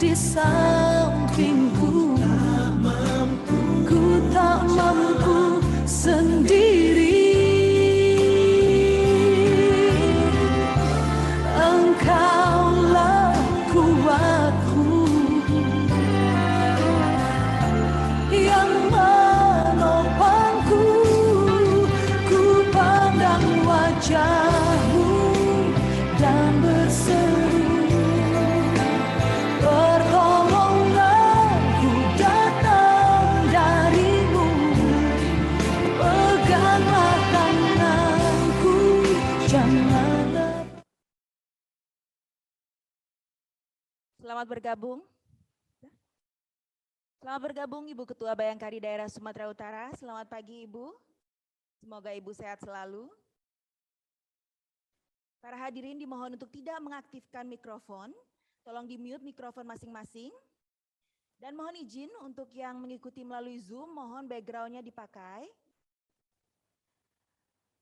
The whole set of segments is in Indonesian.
di sampingku, ku tak mampu sendiri. Engkaulah kuatku yang menopangku, ku pandang wajahmu dan berseru, pertolonganku datang darimu, peganglah tanganku, janganlah. Selamat bergabung. Selamat bergabung Ibu Ketua Bayangkari Daerah Sumatera Utara. Selamat pagi Ibu. Semoga Ibu sehat selalu. Para hadirin dimohon untuk tidak mengaktifkan mikrofon. Tolong di-mute mikrofon masing-masing. Dan mohon izin untuk yang mengikuti melalui Zoom, mohon background-nya dipakai.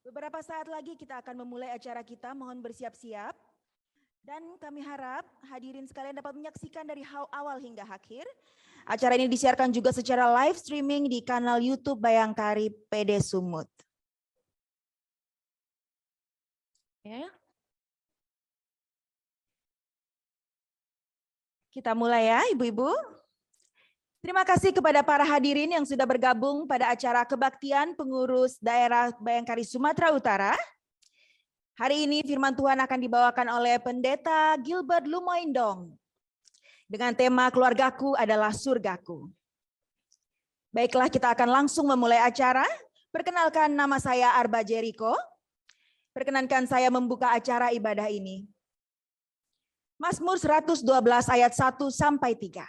Beberapa saat lagi kita akan memulai acara kita, mohon bersiap-siap. Dan kami harap hadirin sekalian dapat menyaksikan dari awal hingga akhir. Acara ini disiarkan juga secara live streaming di kanal YouTube Bayangkari PD Sumut. Ya. Kita mulai ya Ibu-Ibu. Terima kasih kepada para hadirin yang sudah bergabung pada acara kebaktian pengurus daerah Bayangkari Sumatera Utara. Hari ini firman Tuhan akan dibawakan oleh Pendeta Gilbert Lumoindong dengan tema keluargaku adalah surgaku. Baiklah, kita akan langsung memulai acara. Perkenalkan, nama saya Arba Jericho. Perkenankan saya membuka acara ibadah ini. Mazmur 112 ayat 1 sampai 3.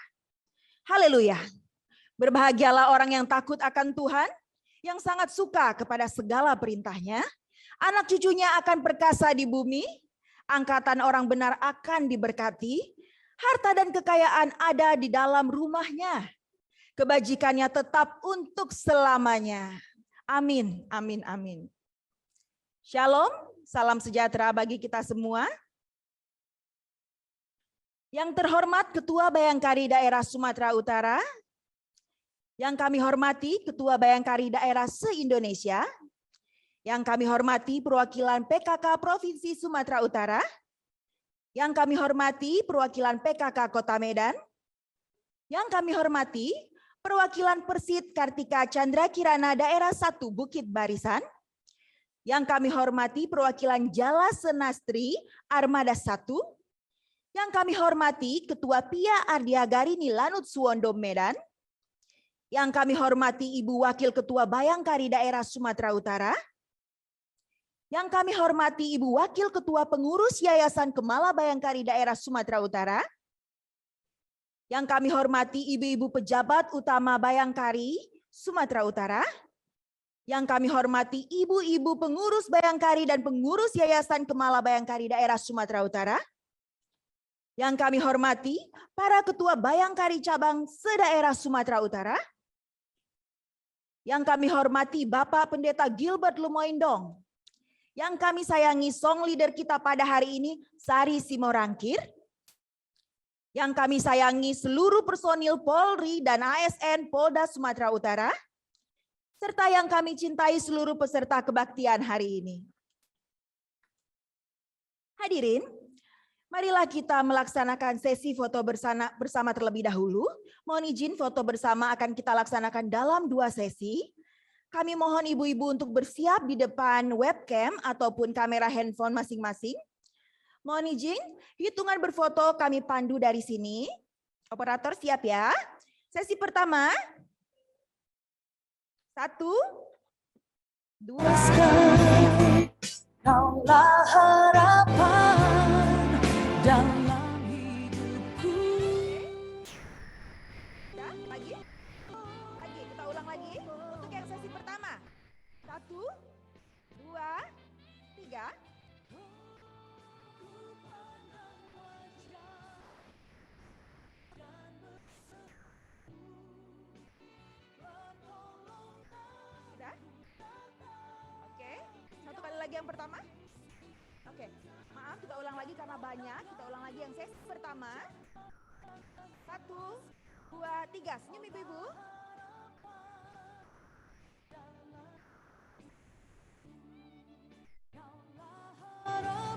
Haleluya. Berbahagialah orang yang takut akan Tuhan, yang sangat suka kepada segala perintahnya. Anak cucunya akan perkasa di bumi, angkatan orang benar akan diberkati, harta dan kekayaan ada di dalam rumahnya. Kebajikannya tetap untuk selamanya. Amin, amin, amin. Shalom, salam sejahtera bagi kita semua. Yang terhormat Ketua Bayangkari Daerah Sumatera Utara, yang kami hormati Ketua Bayangkari Daerah se-Indonesia, yang kami hormati perwakilan PKK Provinsi Sumatera Utara, yang kami hormati perwakilan PKK Kota Medan, yang kami hormati perwakilan Persit Kartika Chandra Kirana Daerah 1 Bukit Barisan, yang kami hormati perwakilan Jala Senastri Armada 1, yang kami hormati Ketua Pia Ardiagarini Lanut Suwondo Medan, yang kami hormati Ibu Wakil Ketua Bayangkari Daerah Sumatera Utara, yang kami hormati Ibu Wakil Ketua Pengurus Yayasan Kemala Bayangkari Daerah Sumatera Utara, yang kami hormati Ibu-Ibu Pejabat Utama Bayangkari Sumatera Utara, yang kami hormati Ibu-Ibu Pengurus Bayangkari dan Pengurus Yayasan Kemala Bayangkari Daerah Sumatera Utara, yang kami hormati para Ketua Bayangkari Cabang se-daerah Sumatera Utara, yang kami hormati Bapak Pendeta Gilbert Lumoindong, yang kami sayangi song leader kita pada hari ini, Sari Simorangkir. Yang kami sayangi seluruh personil Polri dan ASN Polda Sumatera Utara. Serta yang kami cintai seluruh peserta kebaktian hari ini. Hadirin, marilah kita melaksanakan sesi foto bersama terlebih dahulu. Mohon izin foto bersama akan kita laksanakan dalam 2 sesi. Kami mohon ibu-ibu untuk bersiap di depan webcam ataupun kamera handphone masing-masing. Mohon izin, hitungan berfoto kami pandu dari sini. Operator siap ya. Sesi pertama. 1, 2. Kaulah harapan dalam hidupku. Ya, lagi. Lagi, kita ulang lagi. Untuk yang sesi pertama. 1, 2, 3. Sudah? Oke. Satu kali lagi yang pertama. Oke. Maaf, kita ulang lagi karena banyak. Kita ulang lagi yang sesi pertama. Satu, dua, tiga. Senyum ibu-ibu.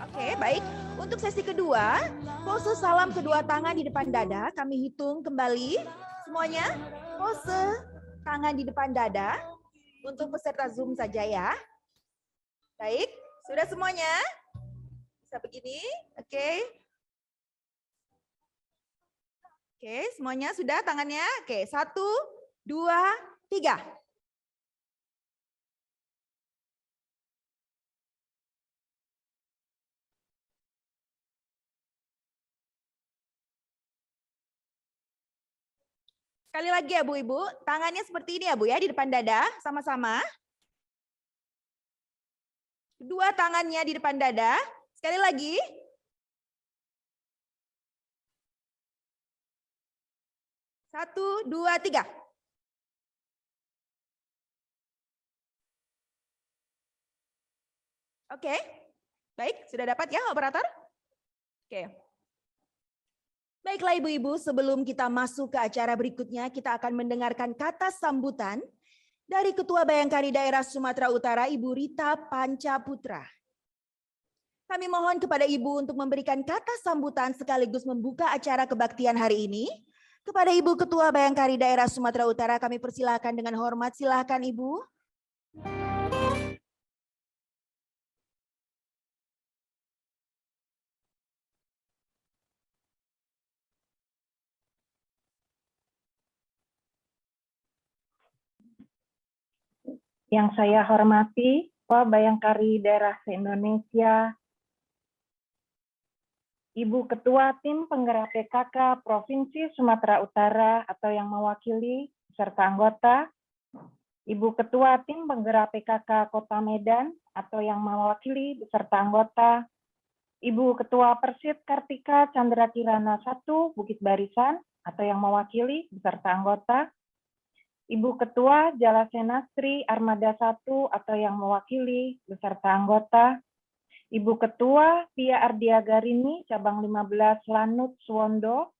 Oke, baik. Untuk sesi kedua, pose salam kedua tangan di depan dada. Kami hitung kembali semuanya. Pose tangan di depan dada. Untuk peserta Zoom saja ya. Baik, sudah semuanya? Bisa begini, oke. Oke, semuanya sudah tangannya? Oke, 1, 2, 3. Sekali lagi ya Bu Ibu, tangannya seperti ini ya Bu ya, di depan dada, sama-sama. Kedua tangannya di depan dada, sekali lagi. Satu, dua, tiga. Oke, baik, sudah dapat ya operator? Oke. Baiklah ibu-ibu, sebelum kita masuk ke acara berikutnya, kita akan mendengarkan kata sambutan dari Ketua Bayangkari Daerah Sumatera Utara, Ibu Rita Pancaputra. Kami mohon kepada Ibu untuk memberikan kata sambutan sekaligus membuka acara kebaktian hari ini. Kepada Ibu Ketua Bayangkari Daerah Sumatera Utara, kami persilakan dengan hormat. Silakan Ibu. Yang saya hormati, Ketua Bayangkari Daerah se-Indonesia, Ibu Ketua Tim Penggerak PKK Provinsi Sumatera Utara atau yang mewakili serta anggota, Ibu Ketua Tim Penggerak PKK Kota Medan atau yang mewakili beserta anggota, Ibu Ketua Persid Kartika Chandra Kirana 1 Bukit Barisan atau yang mewakili beserta anggota, Ibu Ketua Jalasena Sri Armada 1 atau yang mewakili beserta anggota, Ibu Ketua Tia Ardiagarini Cabang 15 Lanut Suwondo,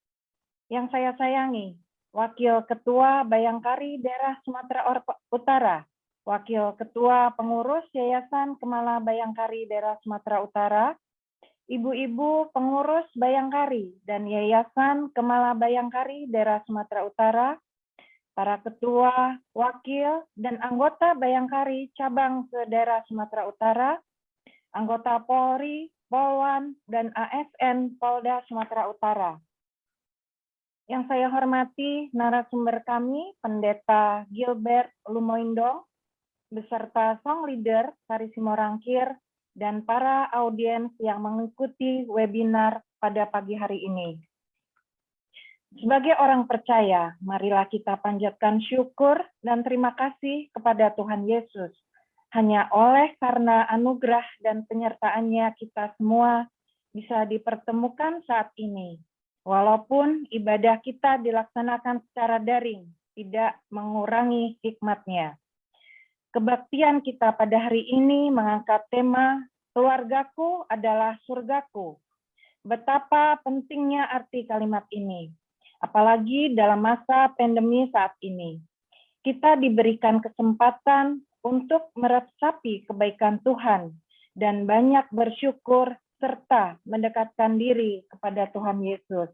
yang saya sayangi, Wakil Ketua Bayangkari Daerah Sumatera Utara, Wakil Ketua Pengurus Yayasan Kemala Bayangkari Daerah Sumatera Utara, Ibu-ibu pengurus Bayangkari dan Yayasan Kemala Bayangkari Daerah Sumatera Utara, para ketua, wakil, dan anggota Bayangkari cabang se-daerah Sumatera Utara, anggota Polri, Polwan, dan ASN Polda Sumatera Utara. Yang saya hormati narasumber kami, Pendeta Gilbert Lumoindong, beserta Song Leader Karisimo Rangkir, dan para audiens yang mengikuti webinar pada pagi hari ini. Sebagai orang percaya, marilah kita panjatkan syukur dan terima kasih kepada Tuhan Yesus. Hanya oleh karena anugerah dan penyertaannya kita semua bisa dipertemukan saat ini. Walaupun ibadah kita dilaksanakan secara daring, tidak mengurangi hikmatnya. Kebaktian kita pada hari ini mengangkat tema "Keluargaku adalah surgaku". Betapa pentingnya arti kalimat ini. Apalagi dalam masa pandemi saat ini. Kita diberikan kesempatan untuk meresapi kebaikan Tuhan dan banyak bersyukur serta mendekatkan diri kepada Tuhan Yesus.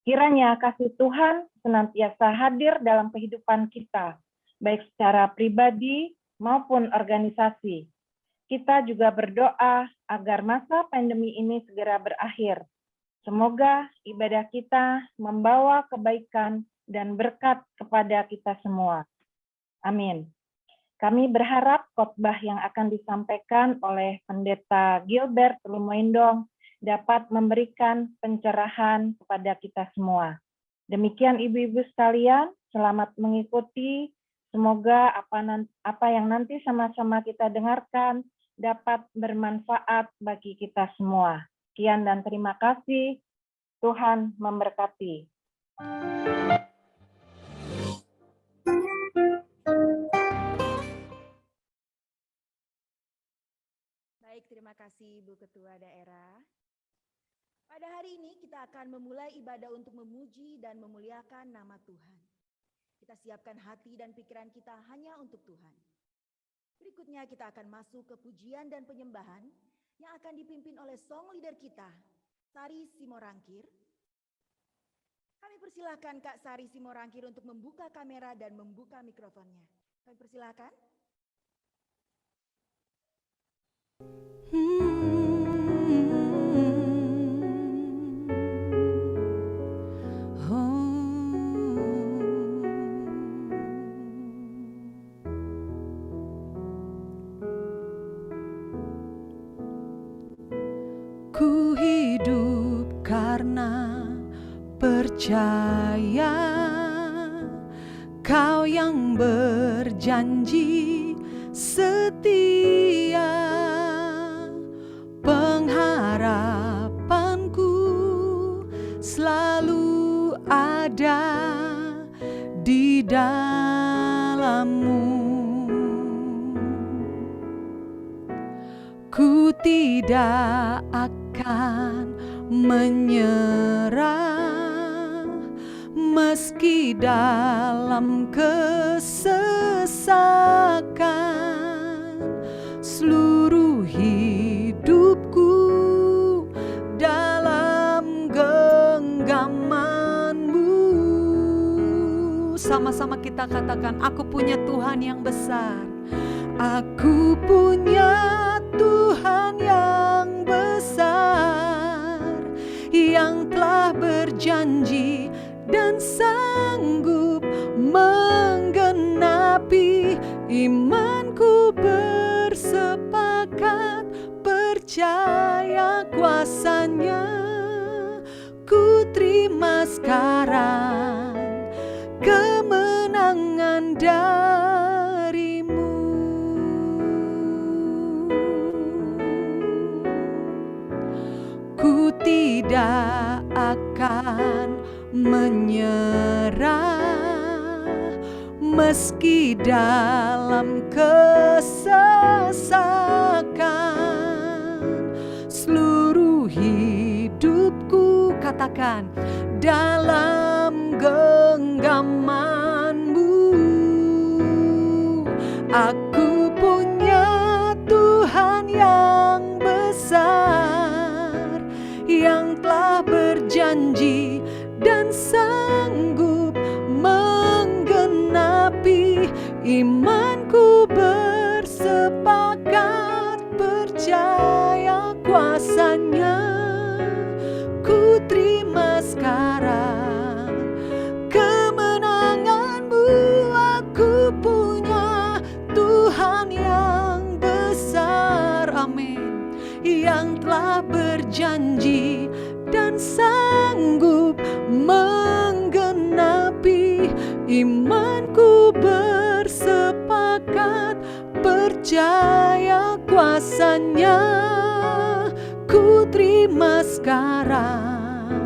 Kiranya kasih Tuhan senantiasa hadir dalam kehidupan kita, baik secara pribadi maupun organisasi. Kita juga berdoa agar masa pandemi ini segera berakhir. Semoga ibadah kita membawa kebaikan dan berkat kepada kita semua. Amin. Kami berharap khotbah yang akan disampaikan oleh Pendeta Gilbert Lumoindong dapat memberikan pencerahan kepada kita semua. Demikian ibu-ibu sekalian, selamat mengikuti. Semoga apa yang nanti sama-sama kita dengarkan dapat bermanfaat bagi kita semua. Sekian dan terima kasih. Tuhan memberkati. Baik, terima kasih Ibu Ketua Daerah. Pada hari ini kita akan memulai ibadah untuk memuji dan memuliakan nama Tuhan. Kita siapkan hati dan pikiran kita hanya untuk Tuhan. Berikutnya kita akan masuk ke pujian dan penyembahan yang akan dipimpin oleh song leader kita, Sari Simorangkir. Kami persilahkan Kak Sari Simorangkir untuk membuka kamera dan membuka mikrofonnya. Kami persilahkan. Ku hidup karena percaya Kau yang berjanji setia. Pengharapanku selalu ada di dalam-Mu. Ku tidak akan menyerah meski dalam kesesakan. Seluruh hidupku dalam genggaman-Mu. Sama-sama kita katakan, aku punya Tuhan yang besar. Aku punya Tuhan yang besar, yang telah berjanji dan sanggup menggenapi. Imanku bersepakat percaya kuasa-Nya. Ku terima sekarang kemenangan dari-Mu. Ku tidak akan menyerah meski dalam kesesakan. Seluruh hidupku, katakan, dalam genggaman-Mu. Aku punya Tuhan yang besar, yang telah berjanji dan sanggup menggenapi. Imanku bersepakat percaya kuasa-Nya. Ku terima sekarang kemenangan-Mu. Aku punya Tuhan yang besar, amin, yang telah berjanji dan sanggup menggenapi. Imanku bersepakat percaya kuasa-Nya. Ku terima sekarang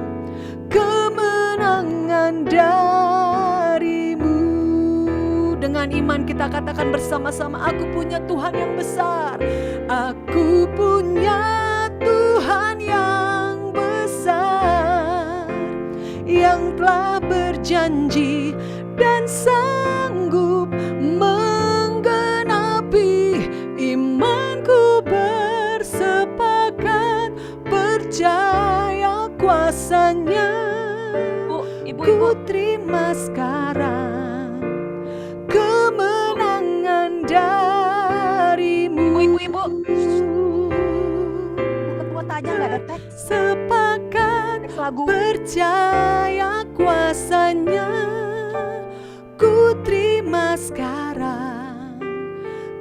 kemenangan dari-Mu. Dengan iman kita katakan bersama-sama, aku punya Tuhan yang besar. Aku punya Tuhan yang besar, yang telah berjanji dan sanggup menggenapi. Imanku bersepakat percaya kuasa-Nya. Ku terima sekarang kemenangan dari-Mu. Ibu-ibu, kuota aja nggak ada teks. Sepakat Lagu. percaya kuasa-Nya. Ku terima sekarang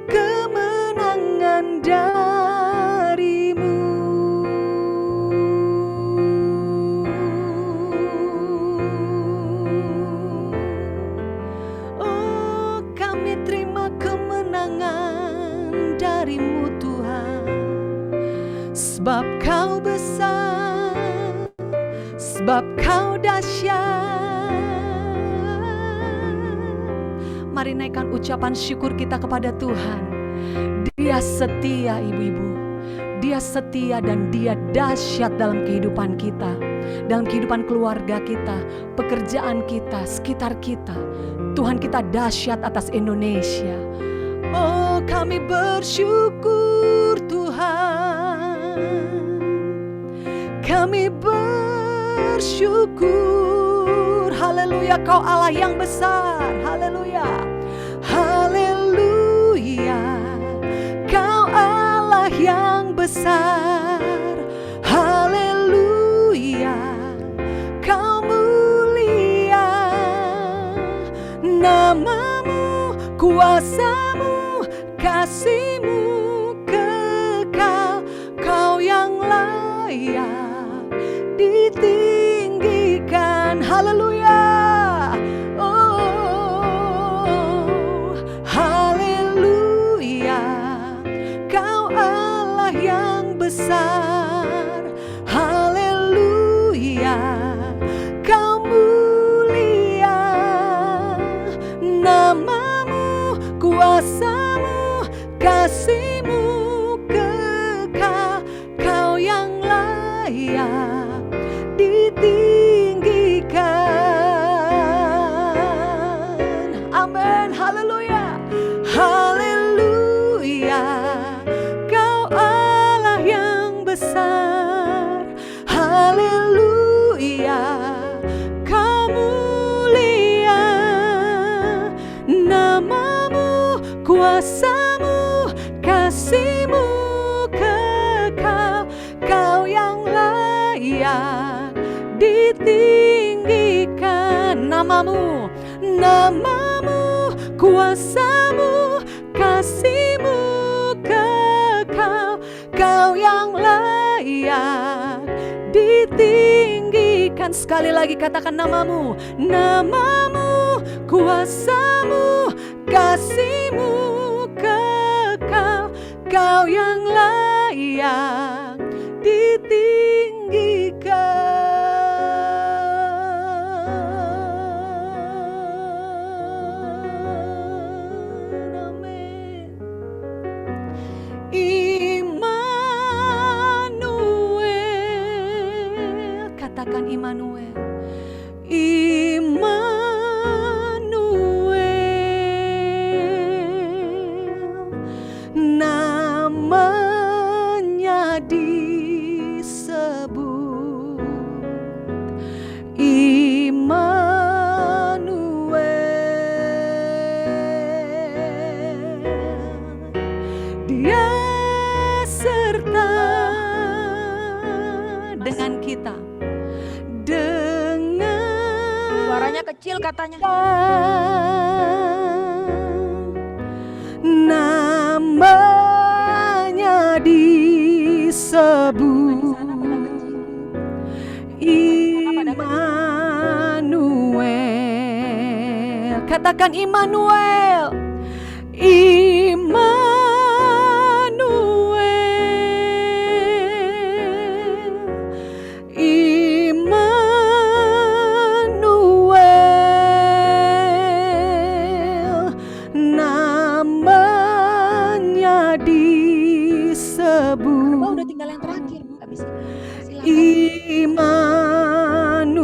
kemenangan dari-Mu. Oh, kami terima kemenangan dari-Mu Tuhan. Sebab Kau besar, sebab Kau dahsyat. Mari naikkan ucapan syukur kita kepada Tuhan. Dia setia, ibu-ibu. Dia setia dan Dia dahsyat dalam kehidupan kita, dalam kehidupan keluarga kita, pekerjaan kita, sekitar kita. Tuhan kita dahsyat atas Indonesia. Oh, kami bersyukur Tuhan. Kami bersyukur. Haleluya, Kau Allah yang besar. Haleluya. Haleluya. Kau Allah yang besar. Haleluya. Kau mulia. Namamu, kuasamu, kasih-Mu kekal. Kau yang layak ditinggikan. Haleluya. Oh, haleluya. Kau Allah yang besar. Haleluya. Kau mulia. Namamu, kuasamu, kasih-Mu kekal. Kau yang layak ditinggikan. Amin. Haleluya. Haleluya. Kau Allah yang besar. Haleluya. Kau mulia. Namamu, kuasamu, kasih-Mu kekal. Kau yang layak ditinggikan. Namamu, namamu, kuasamu, kasih-Mu kekal. Kau yang layak ditinggikan. Sekali lagi katakan namamu, namamu, kuasamu, kasih-Mu kekal. Kau yang layak ditinggikan. Amin. Immanuel, katakan Immanuel. Immanuel, namanya disebut Immanuel. Dia serta dengan kita. Suaranya kecil katanya. Namanya disebut Immanuel. Katakan Immanuel. Immanuel, namanya disebut Oh, udah tinggal yang terakhir. Habis ini. Silakan. Immanuel.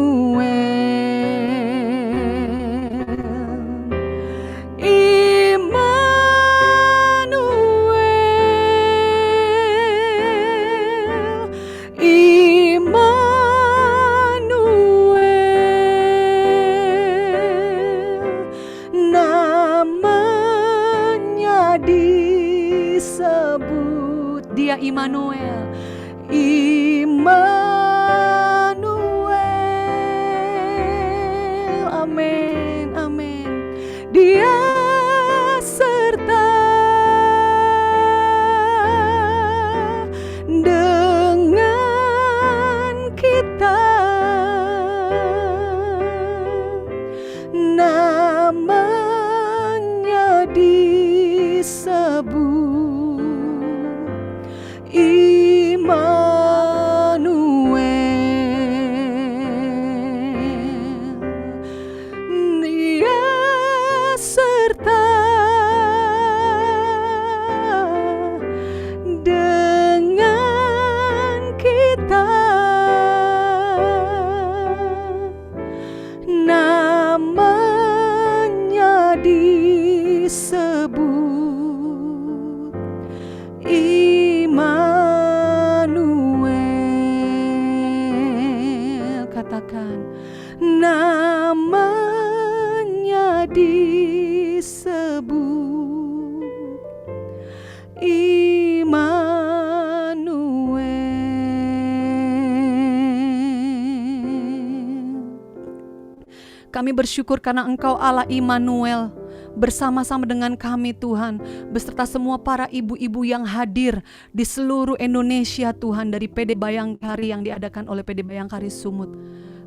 namanya disebut Immanuel. Kami bersyukur karena Engkau Allah Immanuel, bersama-sama dengan kami Tuhan, beserta semua para ibu-ibu yang hadir di seluruh Indonesia Tuhan, dari PD Bayangkari yang diadakan oleh PD Bayangkari Sumut.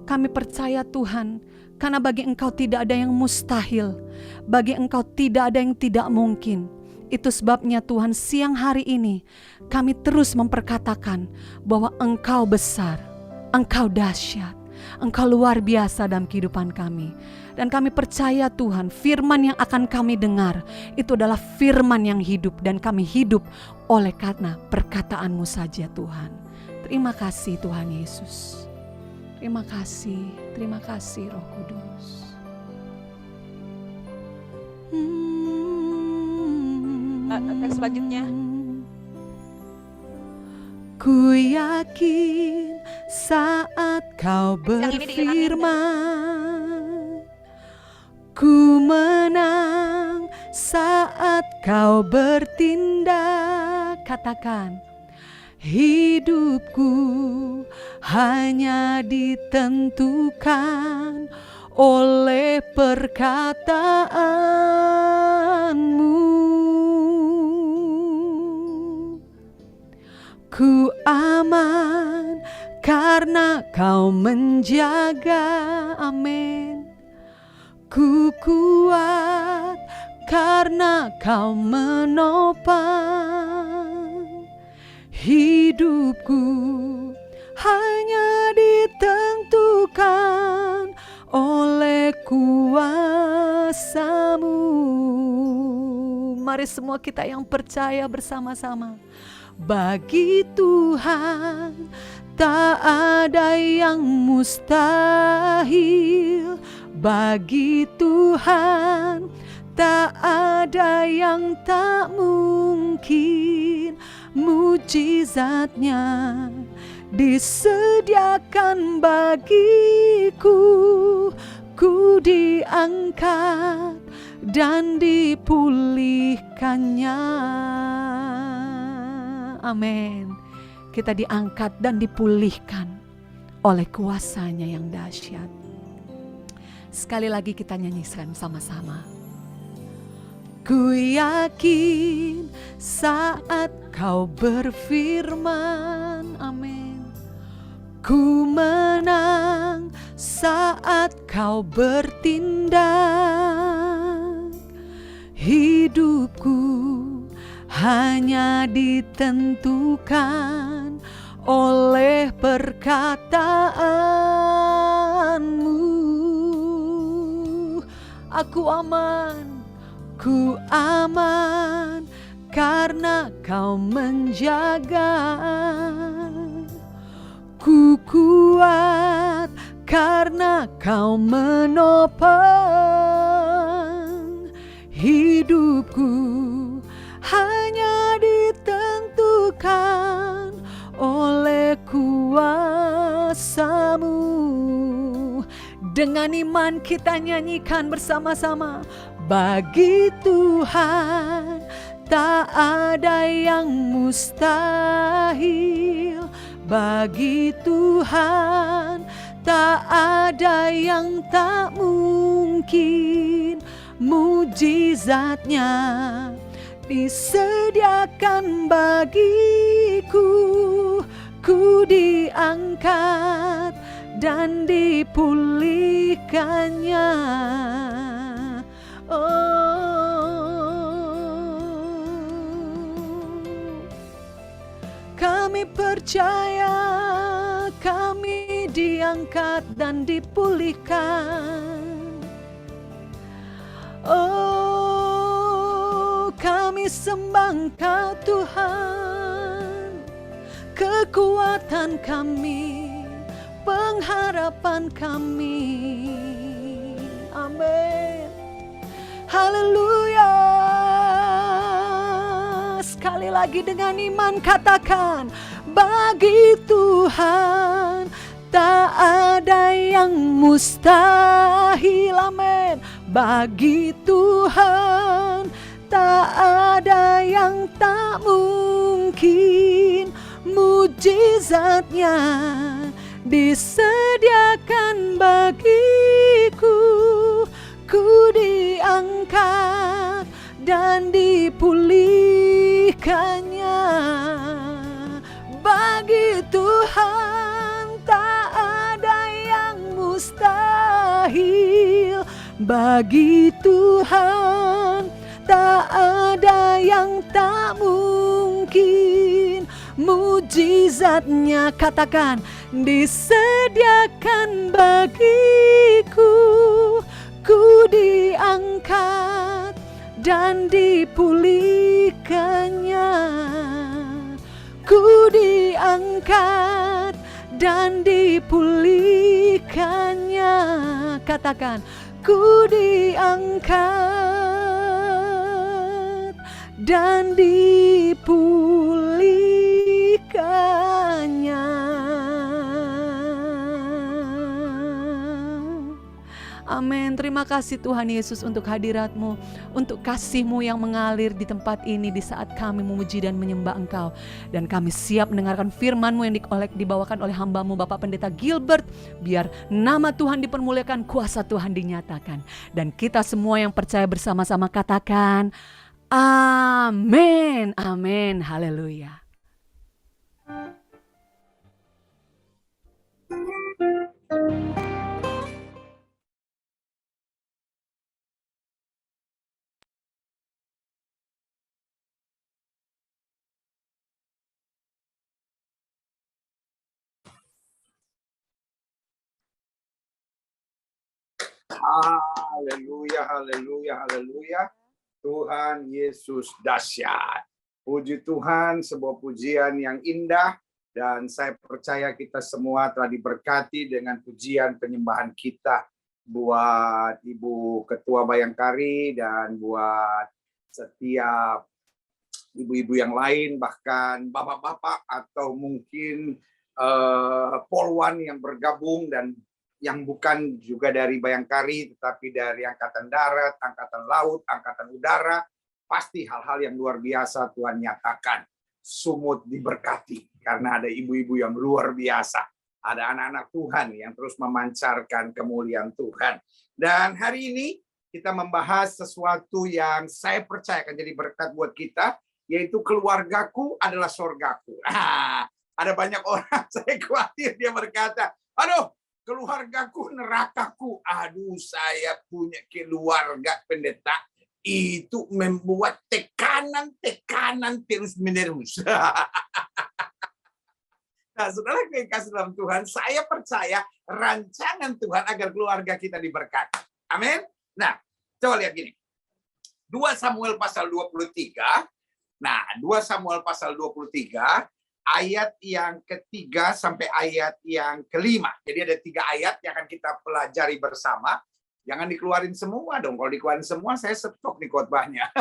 Kami percaya Tuhan, karena bagi Engkau tidak ada yang mustahil, bagi Engkau tidak ada yang tidak mungkin. Itu sebabnya Tuhan, siang hari ini kami terus memperkatakan bahwa Engkau besar, Engkau dahsyat, Engkau luar biasa dalam kehidupan kami. Dan kami percaya Tuhan, firman yang akan kami dengar itu adalah firman yang hidup, dan kami hidup oleh karena perkataan-Mu saja Tuhan. Terima kasih Tuhan Yesus. Terima kasih Roh Kudus. Teks selanjutnya. Ku yakin saat Kau berfirman, ku menang saat Kau bertindak. Katakan, hidupku hanya ditentukan oleh perkataan-Mu. Ku aman karena Kau menjaga, amin. Ku kuat karena Kau menopang. Hidupku hanya ditentukan oleh kuasa-Mu. Mari semua kita yang percaya bersama-sama. Bagi Tuhan tak ada yang mustahil. Bagi Tuhan tak ada yang tak mungkin. Mujizatnya disediakan bagiku. Ku diangkat dan dipulihkannya. Amin. Kita diangkat dan dipulihkan oleh kuasa-Nya yang dahsyat. Sekali lagi kita nyanyikan sama-sama. Ku yakin saat Kau berfirman, amin. Ku menang saat Kau bertindak. Hidupku hanya ditentukan oleh perkataan-Mu. Aku aman, ku aman karena Kau menjaga. Ku kuat karena Kau menopang. Hidupku hanya ditentukan oleh kuasa-Mu. Dengan iman kita nyanyikan bersama-sama. Bagi Tuhan tak ada yang mustahil. Bagi Tuhan tak ada yang tak mungkin. Mujizatnya disediakan bagiku. Ku diangkat dan dipulihkannya. Kami percaya kami diangkat dan dipulihkan. Oh, kami sembah Engkau Tuhan, kekuatan kami, pengharapan kami. Amin. Haleluya. Sekali lagi dengan iman katakan, bagi Tuhan Tak ada yang mustahil, amin, bagi Tuhan. Tak ada yang tak mungkin, mujizatnya disediakan bagiku. Ku diangkat dan dipulihkannya. Bagi Tuhan tak ada yang mustahil. Bagi Tuhan tak ada yang tak mungkin, mujizatnya, katakan, disediakan bagiku. Ku diangkat dan dipulihkannya. Ku diangkat dan dipulihkannya. Katakan, ku diangkat dan dipulihkannya. Amin. Terima kasih Tuhan Yesus untuk hadirat-Mu, untuk kasih-Mu yang mengalir di tempat ini di saat kami memuji dan menyembah Engkau. Dan kami siap mendengarkan firman-Mu yang dibawakan oleh hamba-Mu Bapak Pendeta Gilbert. Biar nama Tuhan dipermuliakan, kuasa Tuhan dinyatakan. Dan kita semua yang percaya bersama-sama katakan, amin, amin, haleluya. Haleluya, haleluya, haleluya. Tuhan Yesus dahsyat. Puji Tuhan, sebuah pujian yang indah. Dan saya percaya kita semua telah diberkati dengan pujian penyembahan kita. Buat Ibu Ketua Bayangkari dan buat setiap ibu-ibu yang lain, bahkan bapak-bapak atau mungkin polwan yang bergabung dan yang bukan juga dari Bayangkari, tetapi dari Angkatan Darat, Angkatan Laut, Angkatan Udara, pasti hal-hal yang luar biasa Tuhan nyatakan. Sumut diberkati, karena ada ibu-ibu yang luar biasa. Ada anak-anak Tuhan yang terus memancarkan kemuliaan Tuhan. Dan hari ini kita membahas sesuatu yang saya percaya akan jadi berkat buat kita, yaitu keluargaku adalah sorgaku. Ada banyak orang, saya khawatir dia berkata, aduh, keluargaku nerakaku. Aduh, saya punya keluarga pendeta itu membuat tekanan terus-menerus. Nah, saudara kasih dalam Tuhan, saya percaya rancangan Tuhan agar keluarga kita diberkati. Amin. Nah, coba lihat gini. 2 Samuel pasal 23. Nah, 2 Samuel pasal 23. Ayat yang ketiga sampai ayat yang kelima. Jadi ada 3 ayat yang akan kita pelajari bersama. Jangan dikeluarin semua dong. Kalau dikeluarin semua, saya stop nih khotbahnya.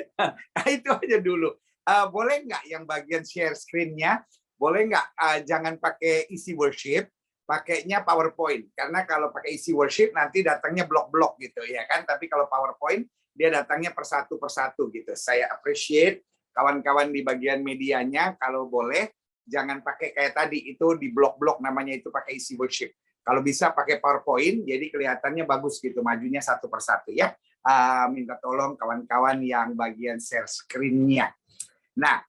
Nah, itu aja dulu. Boleh nggak yang bagian share screen-nya? Boleh nggak jangan pakai isi worship, pakainya PowerPoint. Karena kalau pakai isi worship nanti datangnya blok-blok gitu ya kan. Tapi kalau PowerPoint dia datangnya persatu gitu. Saya appreciate kawan-kawan di bagian medianya, kalau boleh jangan pakai kayak tadi itu di blok-blok, namanya itu pakai isi worship. Kalau bisa pakai PowerPoint, jadi kelihatannya bagus gitu, majunya satu persatu ya. Minta tolong kawan-kawan yang bagian share screen-nya. Nah,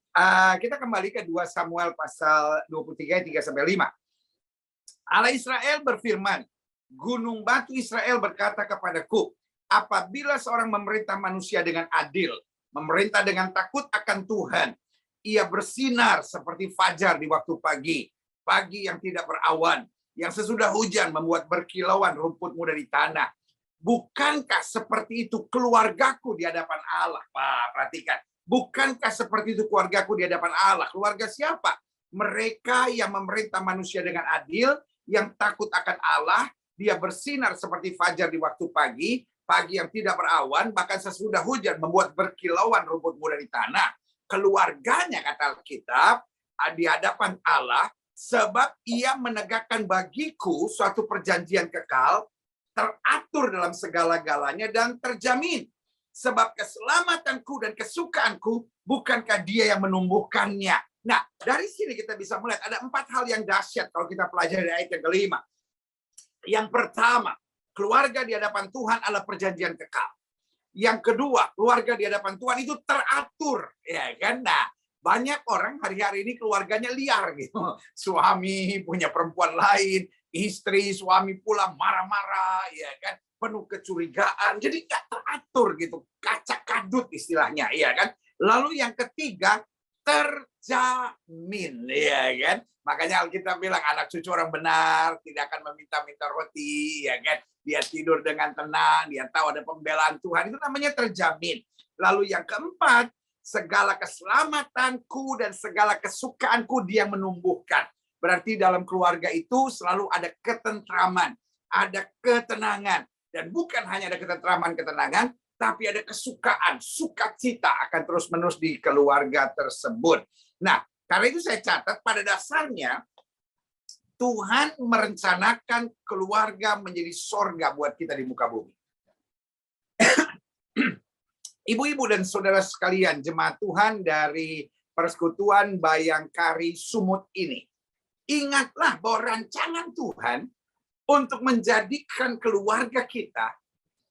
kita kembali ke 2 Samuel pasal 23 3-5. Allah Israel berfirman, Gunung batu Israel berkata kepadaku, apabila seorang memerintah manusia dengan adil, memerintah dengan takut akan Tuhan, ia bersinar seperti fajar di waktu pagi, pagi yang tidak berawan, yang sesudah hujan membuat berkilauan rumput muda di tanah. Bukankah seperti itu keluargaku di hadapan Allah? Pak, perhatikan. Bukankah seperti itu keluargaku di hadapan Allah? Keluarga siapa? Mereka yang memerintah manusia dengan adil, yang takut akan Allah, dia bersinar seperti fajar di waktu pagi, pagi yang tidak berawan, bahkan sesudah hujan membuat berkilauan rumput muda di tanah. Keluarganya, kata Alkitab, di hadapan Allah Sebab ia menegakkan bagiku suatu perjanjian kekal, teratur dalam segala-galanya dan terjamin. Sebab keselamatanku dan kesukaanku, bukankah dia yang menumbuhkannya. Nah, dari sini kita bisa melihat ada 4 hal yang dahsyat kalau kita pelajari ayat yang kelima. Yang pertama, keluarga di hadapan Tuhan adalah perjanjian kekal. Yang kedua, keluarga di hadapan Tuhan itu teratur, ya kan? Nah, banyak orang hari-hari ini keluarganya liar gitu. Suami punya perempuan lain, istri, suami pulang marah-marah, ya kan? Penuh kecurigaan, jadi nggak teratur gitu, kacak kadut istilahnya, ya kan? Lalu yang ketiga, terjamin, ya kan? Makanya Alkitab bilang anak cucu orang benar tidak akan meminta-minta roti, ya kan? Dia tidur dengan tenang, dia tahu ada pembelaan Tuhan, itu namanya terjamin. Lalu yang keempat, segala keselamatanku dan segala kesukaanku dia menumbuhkan. Berarti dalam keluarga itu selalu ada ketentraman, ada ketenangan. Dan bukan hanya ada ketentraman-ketenangan, tapi ada kesukaan, sukacita akan terus-menerus di keluarga tersebut. Nah, karena itu saya catat pada dasarnya Tuhan merencanakan keluarga menjadi sorga buat kita di muka bumi. Ibu-ibu dan saudara sekalian, jemaat Tuhan dari Persekutuan Bayangkari Sumut ini, ingatlah bahwa rancangan Tuhan untuk menjadikan keluarga kita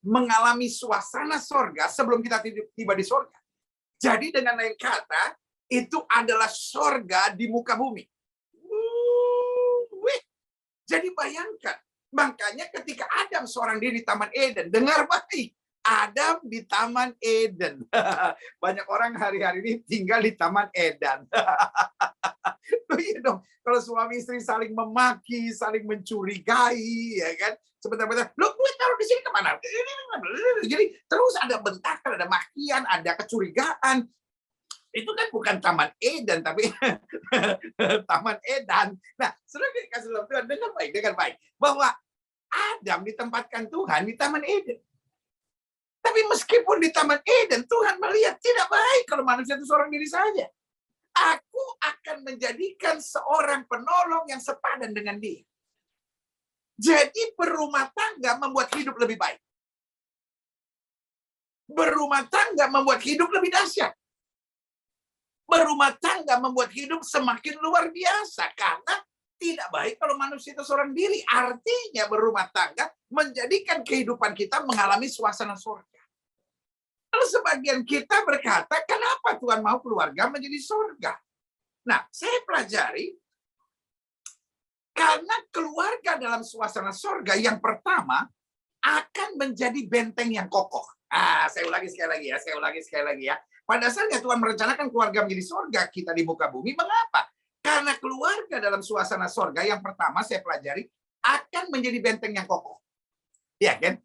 mengalami suasana sorga sebelum kita tiba di sorga. Jadi dengan lain kata, itu adalah sorga di muka bumi. Jadi bayangkan, makanya ketika Adam seorang diri di Taman Eden, dengar baik, Adam di Taman Eden. Banyak orang hari-hari ini tinggal di Taman Eden. Iya dong, kalau suami istri saling memaki, saling mencurigai, ya kan? Sebentar-bentar, lo gue taruh di sini kemana? Jadi terus ada bentakan, ada makian, ada kecurigaan. Itu kan bukan Taman Eden, tapi Taman Edan. Nah, saudara dikasih dalam Tuhan, dengar baik, bahwa Adam ditempatkan Tuhan di Taman Eden. Tapi meskipun di Taman Eden, Tuhan melihat tidak baik kalau manusia itu seorang diri saja. Aku akan menjadikan seorang penolong yang sepadan dengan dia. Jadi berumah tangga membuat hidup lebih baik. Berumah tangga membuat hidup lebih dahsyat. Berumah tangga membuat hidup semakin luar biasa. Karena tidak baik kalau manusia itu seorang diri. Artinya berumah tangga menjadikan kehidupan kita mengalami suasana surga. Lalu sebagian kita berkata, kenapa Tuhan mau keluarga menjadi surga? Nah, saya pelajari, karena keluarga dalam suasana surga yang pertama akan menjadi benteng yang kokoh. Saya ulangi sekali lagi ya. Pada dasarnya Tuhan merencanakan keluarga menjadi surga kita di muka bumi. Mengapa? Karena keluarga dalam suasana surga yang pertama saya pelajari akan menjadi benteng yang kokoh. Ya kan?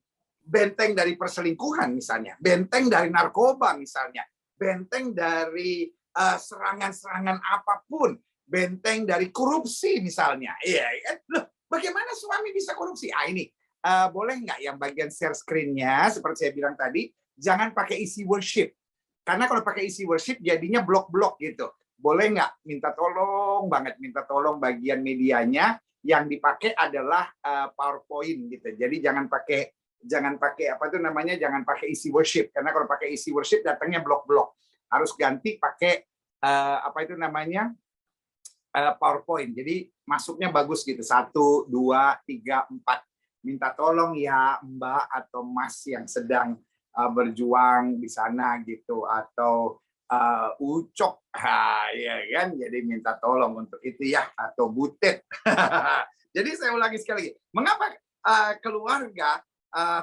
Benteng dari perselingkuhan misalnya, benteng dari narkoba misalnya, benteng dari serangan-serangan apapun, benteng dari korupsi misalnya. Iya kan? Loh, bagaimana suami bisa korupsi? Ini boleh nggak yang bagian share screen-nya seperti saya bilang tadi, jangan pakai isi worship. Karena kalau pakai isi worship jadinya blok-blok gitu. Boleh nggak minta tolong bagian medianya yang dipakai adalah PowerPoint gitu. Jadi jangan pakai jangan pakai isi worship, karena kalau pakai isi worship datangnya blok-blok. Harus ganti pakai PowerPoint. Jadi masuknya bagus gitu. 1, 2, 3, 4. Minta tolong ya Mbak atau Mas yang sedang berjuang di sana gitu, atau Ucok, ya kan? Jadi minta tolong untuk itu ya, atau Butet. Jadi saya ulangi sekali lagi. Mengapa keluarga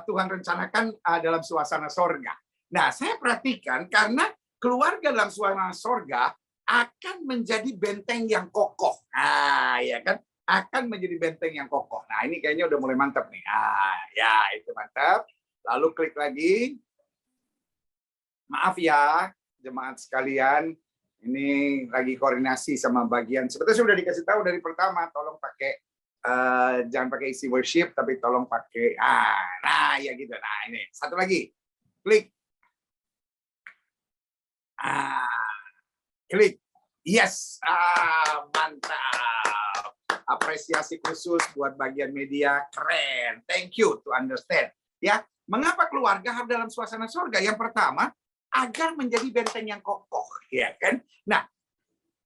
Tuhan rencanakan dalam suasana sorga? Nah, saya perhatikan karena keluarga dalam suasana sorga akan menjadi benteng yang kokoh. Ya kan? Akan menjadi benteng yang kokoh. Nah, ini kayaknya udah mulai mantap nih. Ya, itu mantap. Lalu klik lagi. Maaf ya, jemaat sekalian. Ini lagi koordinasi sama bagian. Sebetulnya sudah dikasih tahu dari pertama, tolong pakai jangan pakai isi worship, tapi tolong pakai ya gitu. Nah, ini satu lagi, klik, klik, yes, mantap. Apresiasi khusus buat bagian media, keren. Thank you to understand. Ya, mengapa keluarga harus dalam suasana surga? Yang pertama, agar menjadi benteng yang kokoh, ya kan? Nah,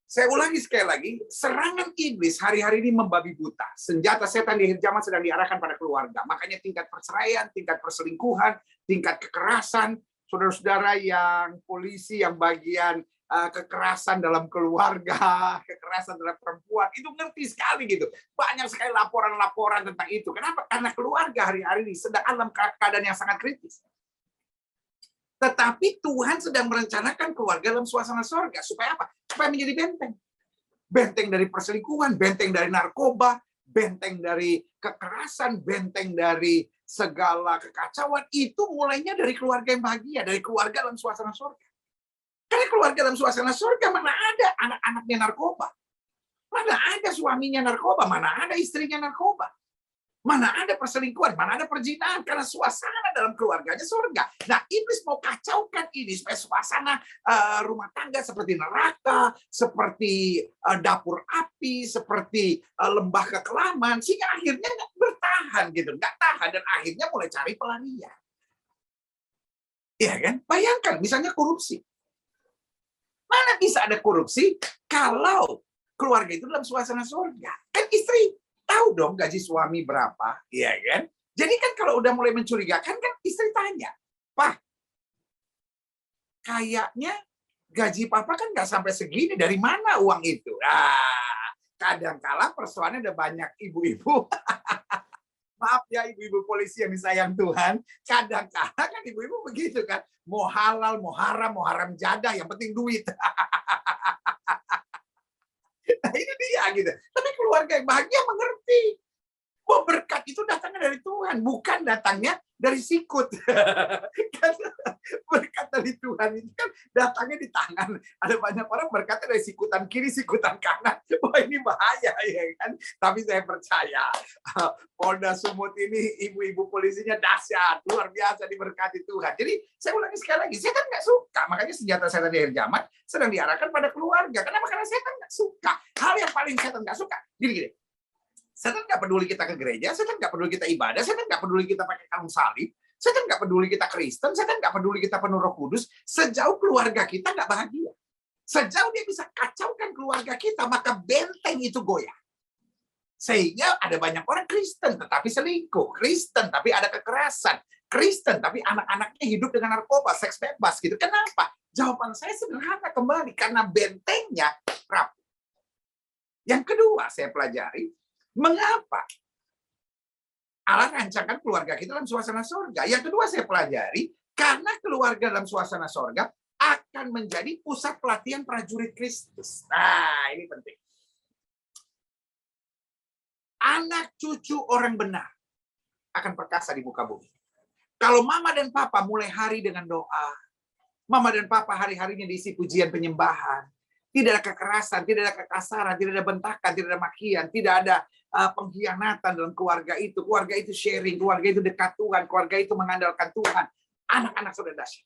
saya ulangi sekali lagi, serangan iblis hari-hari ini membabi buta. Senjata setan di akhir zaman sedang diarahkan pada keluarga. Makanya tingkat perceraian, tingkat perselingkuhan, tingkat kekerasan, saudara-saudara yang polisi, yang bagian kekerasan dalam keluarga, kekerasan terhadap perempuan, itu ngerti sekali gitu. Banyak sekali laporan-laporan tentang itu. Kenapa? Karena keluarga hari-hari ini sedang dalam keadaan yang sangat kritis. Tetapi Tuhan sedang merencanakan keluarga dalam suasana surga. Supaya apa? Supaya menjadi benteng. Benteng dari perselingkuhan, benteng dari narkoba, benteng dari kekerasan, benteng dari segala kekacauan. Itu mulainya dari keluarga yang bahagia, dari keluarga dalam suasana surga. Karena keluarga dalam suasana surga, mana ada anak-anaknya narkoba. Mana ada suaminya narkoba, mana ada istrinya narkoba. Mana ada perselingkuhan, mana ada perzinahan. Karena suasana dalam keluarganya surga. Nah, iblis mau kacaukan ini supaya suasana rumah tangga seperti neraka, seperti dapur api, seperti lembah kekelaman. Sehingga akhirnya nggak bertahan gitu. Nggak tahan dan akhirnya mulai cari pelarian. Iya kan? Bayangkan misalnya korupsi. Mana bisa ada korupsi kalau keluarga itu dalam suasana surga? Kan istri tahu dong gaji suami berapa, ya kan? Jadi kan kalau udah mulai mencurigakan kan istri tanya, "Pak, kayaknya gaji papa kan nggak sampai segini, dari mana uang itu?" Nah, kadang-kala persoalannya ada banyak ibu-ibu. Maaf ya ibu-ibu polisi yang disayang Tuhan, kadang-kala kan ibu-ibu begitu kan, mau halal, mau haram jadah, yang penting duit. Nah, ini dia gitu. Tapi keluarga yang bahagia mengerti bahwa berkat itu datangnya dari Tuhan, bukan datangnya dari sikut. Kan berkat dari Tuhan itu kan datangnya di tangan. Ada banyak orang berkatnya dari sikutan kiri, sikutan kanan. Wah, ini bahaya ya kan. Tapi saya percaya Polda Sumut ini ibu-ibu polisinya dahsyat, luar biasa diberkati Tuhan. Jadi saya ulangi sekali lagi, setan nggak suka. Makanya senjata setan di akhir zaman sedang diarahkan pada keluarga. Kenapa? Karena setan nggak suka. Hal yang paling setan nggak suka. Gini. Setan nggak peduli kita ke gereja, setan nggak peduli kita ibadah, setan nggak peduli kita pakai kalung salib, setan nggak peduli kita Kristen, setan nggak peduli kita penuh Roh Kudus, sejauh keluarga kita nggak bahagia. Sejauh dia bisa kacaukan keluarga kita, maka benteng itu goyah. Sehingga ada banyak orang Kristen tetapi selingkuh, Kristen tapi ada kekerasan, Kristen tapi anak-anaknya hidup dengan narkoba, seks bebas gitu. Kenapa? Jawaban saya sederhana kembali, karena bentengnya rapuh. Yang kedua saya pelajari, mengapa Allah rancangkan keluarga kita dalam suasana surga? Yang kedua saya pelajari, karena keluarga dalam suasana surga akan menjadi pusat pelatihan prajurit Kristus. Nah, ini penting. Anak cucu orang benar akan perkasa di muka bumi. Kalau mama dan papa mulai hari dengan doa, mama dan papa hari-harinya diisi pujian penyembahan, tidak ada kekerasan, tidak ada kekasaran, tidak ada bentakan, tidak ada makian, tidak ada pengkhianatan dalam keluarga itu. Keluarga itu sharing, keluarga itu dekat Tuhan, keluarga itu mengandalkan Tuhan. Anak-anak sudah dahsyat.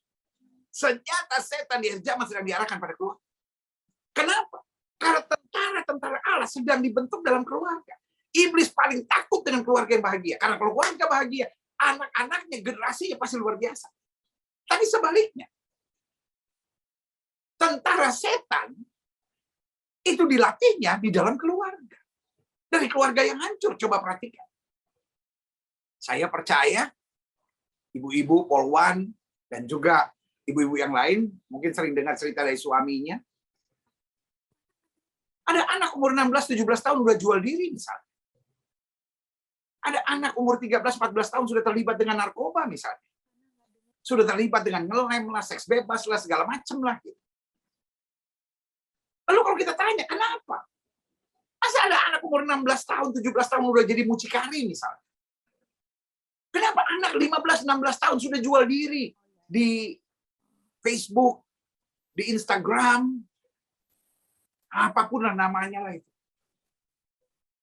Senjata setan di zaman sedang diarahkan pada keluarga. Kenapa? Karena tentara-tentara Allah sedang dibentuk dalam keluarga. Iblis paling takut dengan keluarga yang bahagia. Karena kalau keluarga bahagia, anak-anaknya, generasinya pasti luar biasa. Tapi sebaliknya, tentara setan itu dilatihnya di dalam keluarga. Dari keluarga yang hancur, coba perhatikan. Saya percaya ibu-ibu polwan dan juga ibu-ibu yang lain mungkin sering dengar cerita dari suaminya. Ada anak umur 16-17 tahun udah jual diri misalnya. Ada anak umur 13-14 tahun sudah terlibat dengan narkoba misalnya. Sudah terlibat dengan ngelem lah, seks bebas lah, segala macam lah. Gitu. Lalu kalau kita tanya, kenapa? Masa ada anak umur 16 tahun, 17 tahun udah jadi mucikari misalnya? Kenapa anak 15-16 tahun sudah jual diri di Facebook, di Instagram, apapun lah namanya lah itu.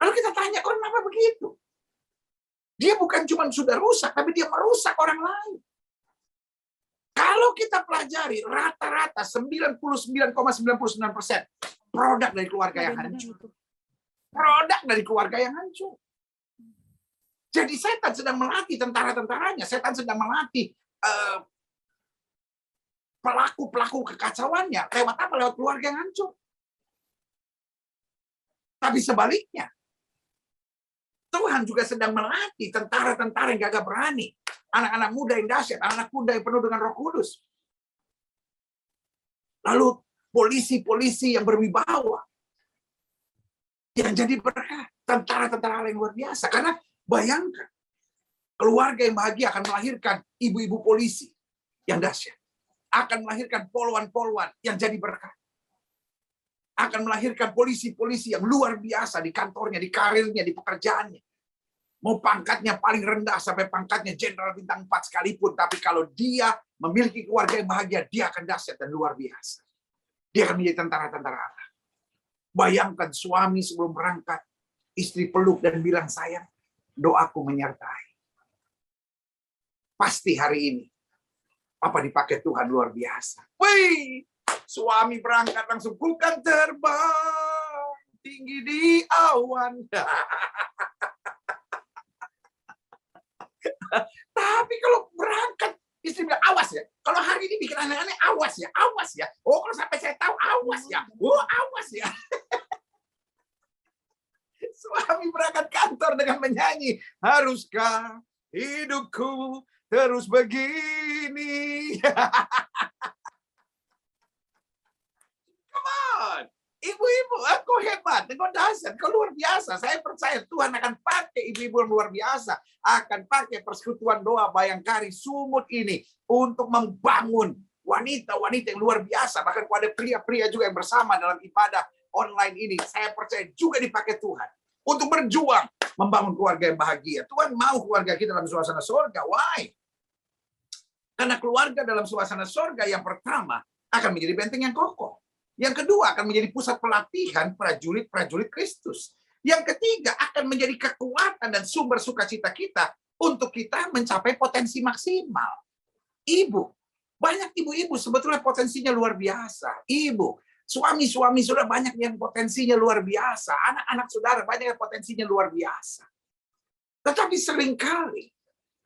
Lalu kita tanya, oh, kenapa begitu? Dia bukan cuma sudah rusak, tapi dia merusak orang lain. Kalau kita pelajari rata-rata 99,99% produk dari keluarga yang hancur. Produk dari keluarga yang hancur. Jadi setan sedang melatih tentara-tentaranya, setan sedang melatih pelaku-pelaku kekacauannya. Lewat apa? Lewat keluarga yang hancur. Tapi sebaliknya, Tuhan juga sedang melatih tentara-tentara yang gagah berani. Anak-anak muda yang dahsyat, anak muda yang penuh dengan Roh Kudus. Lalu polisi-polisi yang berwibawa. Yang jadi berkat. Tentara-tentara yang luar biasa. Karena bayangkan, keluarga yang bahagia akan melahirkan ibu-ibu polisi yang dahsyat. Akan melahirkan poluan-poluan yang jadi berkat. Akan melahirkan polisi-polisi yang luar biasa di kantornya, di karirnya, di pekerjaannya. Mau pangkatnya paling rendah sampai pangkatnya jenderal bintang 4 sekalipun. Tapi kalau dia memiliki keluarga yang bahagia, dia akan dahsyat dan luar biasa. Dia akan menjadi tentara-tentara Allah. Bayangkan suami sebelum berangkat, istri peluk dan bilang, sayang, doaku menyertai. Pasti hari ini, apa dipakai Tuhan luar biasa. Wih, suami berangkat langsung, ku kan terbang tinggi di awan. Tapi kalau berangkat, istri bilang, awas ya. Kalau hari ini bikin aneh-aneh, awas ya, awas ya. Oh, kalau sampai saya tahu, awas ya. Oh, awas ya. Suami berangkat kantor dengan menyanyi, haruskah hidupku terus begini? Come on. Ibu-ibu, aku hebat, engkau dahsyat, kau luar biasa. Saya percaya Tuhan akan pakai ibu-ibu yang luar biasa, akan pakai persekutuan doa Bayangkari Sumut ini untuk membangun wanita-wanita yang luar biasa. Bahkan ada pria-pria juga yang bersama dalam ibadah online ini. Saya percaya juga dipakai Tuhan untuk berjuang membangun keluarga yang bahagia. Tuhan mau keluarga kita dalam suasana surga. Why? Karena keluarga dalam suasana surga yang pertama akan menjadi benteng yang kokoh. Yang kedua akan menjadi pusat pelatihan prajurit-prajurit Kristus. Yang ketiga akan menjadi kekuatan dan sumber sukacita kita untuk kita mencapai potensi maksimal. Ibu, banyak ibu-ibu sebetulnya potensinya luar biasa. Ibu, suami-suami sudah banyak yang potensinya luar biasa. Anak-anak saudara banyak yang potensinya luar biasa. Tetapi seringkali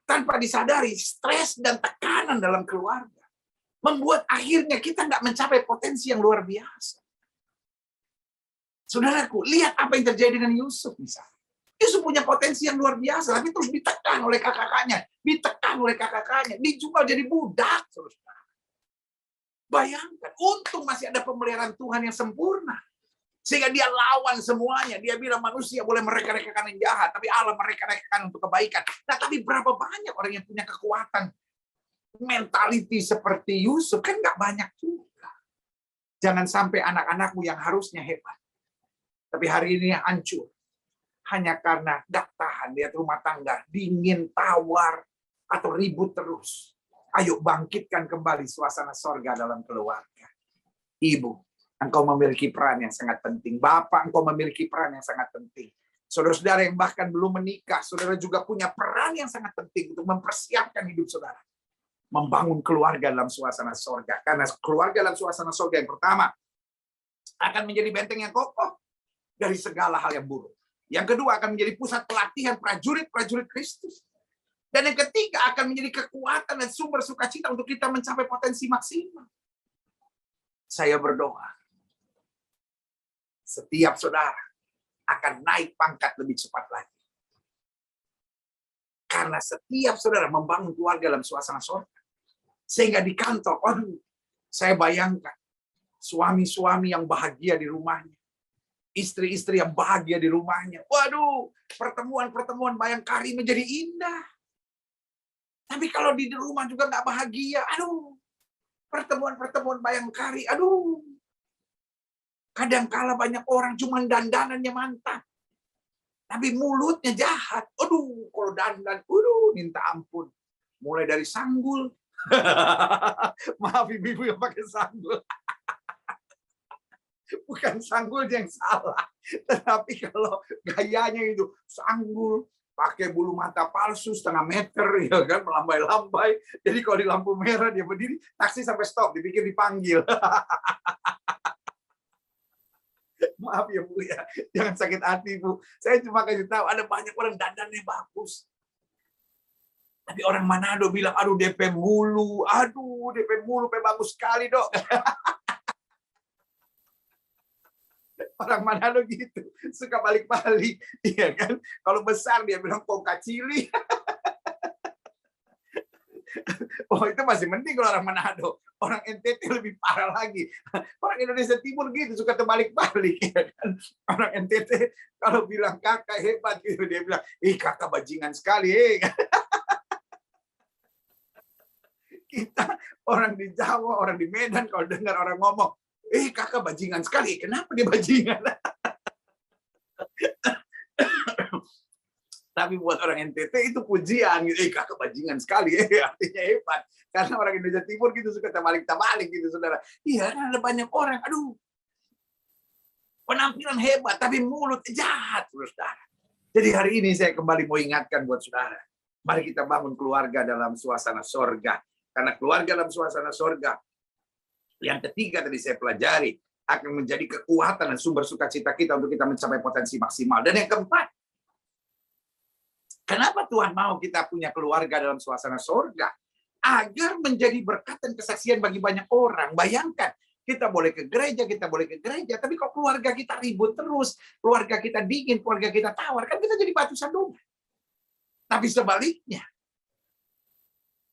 tanpa disadari stres dan tekanan dalam keluarga membuat akhirnya kita nggak mencapai potensi yang luar biasa. Saudaraku, lihat apa yang terjadi dengan Yusuf misalnya. Yusuf punya potensi yang luar biasa, tapi terus ditekan oleh kakak-kakaknya, dijual jadi budak. Saudara. Bayangkan, untung masih ada pemeliharaan Tuhan yang sempurna. Sehingga dia lawan semuanya. Dia bilang manusia boleh mereka-rekakan yang jahat, tapi Allah mereka-rekakan untuk kebaikan. Nah, tapi berapa banyak orang yang punya kekuatan mentality seperti Yusuf? Kan nggak banyak juga. Jangan sampai anak-anakmu yang harusnya hebat, tapi hari ini hancur. Hanya karena nggak tahan, lihat rumah tangga, dingin, tawar, atau ribut terus. Ayo bangkitkan kembali suasana sorga dalam keluarga. Ibu, engkau memiliki peran yang sangat penting. Bapak, engkau memiliki peran yang sangat penting. Saudara-saudara yang bahkan belum menikah, saudara juga punya peran yang sangat penting untuk mempersiapkan hidup saudara. Membangun keluarga dalam suasana sorga. Karena keluarga dalam suasana sorga yang pertama akan menjadi benteng yang kokoh dari segala hal yang buruk. Yang kedua akan menjadi pusat pelatihan prajurit-prajurit Kristus. Dan yang ketiga akan menjadi kekuatan dan sumber sukacita untuk kita mencapai potensi maksimal. Saya berdoa, setiap saudara akan naik pangkat lebih cepat lagi. Karena setiap saudara membangun keluarga dalam suasana sorga. Sehingga di kantor, saya bayangkan suami-suami yang bahagia di rumahnya. Istri-istri yang bahagia di rumahnya. Waduh, pertemuan-pertemuan Bayangkari menjadi indah. Tapi kalau di rumah juga nggak bahagia, aduh, pertemuan-pertemuan Bayangkari, aduh. Kadangkala banyak orang cuma dandanannya mantap. Tapi mulutnya jahat. Aduh, kalau dandan, minta ampun. Mulai dari sanggul. Maaf ibu-ibu yang pakai sanggul. Bukan sanggul yang salah. Tetapi kalau gayanya itu sanggul, pakai bulu mata palsu 1,5 meter, ya kan, melambai-lambai. Jadi kalau di lampu merah dia berdiri, taksi sampai stop, dipikir dipanggil. Maaf ya Bu ya, jangan sakit hati Bu. Saya cuma kasih tahu ada banyak orang dandannya bagus. Tapi orang Manado bilang, aduh DP mulu, bagus sekali dok. Orang Manado gitu, suka balik-balik, iya kan? Kalau besar dia bilang kongka cili. Oh itu masih mending kalau orang Manado. Orang NTT lebih parah lagi. Orang Indonesia Timur gitu suka terbalik-balik, ya kan? Orang NTT kalau bilang kakak hebat gitu dia bilang, ih kakak bajingan sekali. Kita orang di Jawa, orang di Medan kalau dengar orang ngomong, kakak bajingan sekali. Kenapa dia bajingan? Tapi buat orang NTT itu pujian gitu. Kakak bajingan sekali. Artinya hebat. Karena orang Indonesia Timur gitu suka terbalik-terbalik gitu, saudara. Iya, ada banyak orang. Aduh, penampilan hebat, tapi mulut jahat, saudara. Jadi hari ini saya kembali mau ingatkan buat saudara. Mari kita bangun keluarga dalam suasana sorga. Karena keluarga dalam suasana sorga, yang ketiga tadi saya pelajari, akan menjadi kekuatan dan sumber sukacita kita untuk kita mencapai potensi maksimal. Dan yang keempat, kenapa Tuhan mau kita punya keluarga dalam suasana sorga? Agar menjadi berkat dan kesaksian bagi banyak orang. Bayangkan, kita boleh ke gereja, tapi kok keluarga kita ribut terus, keluarga kita dingin, keluarga kita tawar, kan kita jadi batu sandungan. Tapi sebaliknya,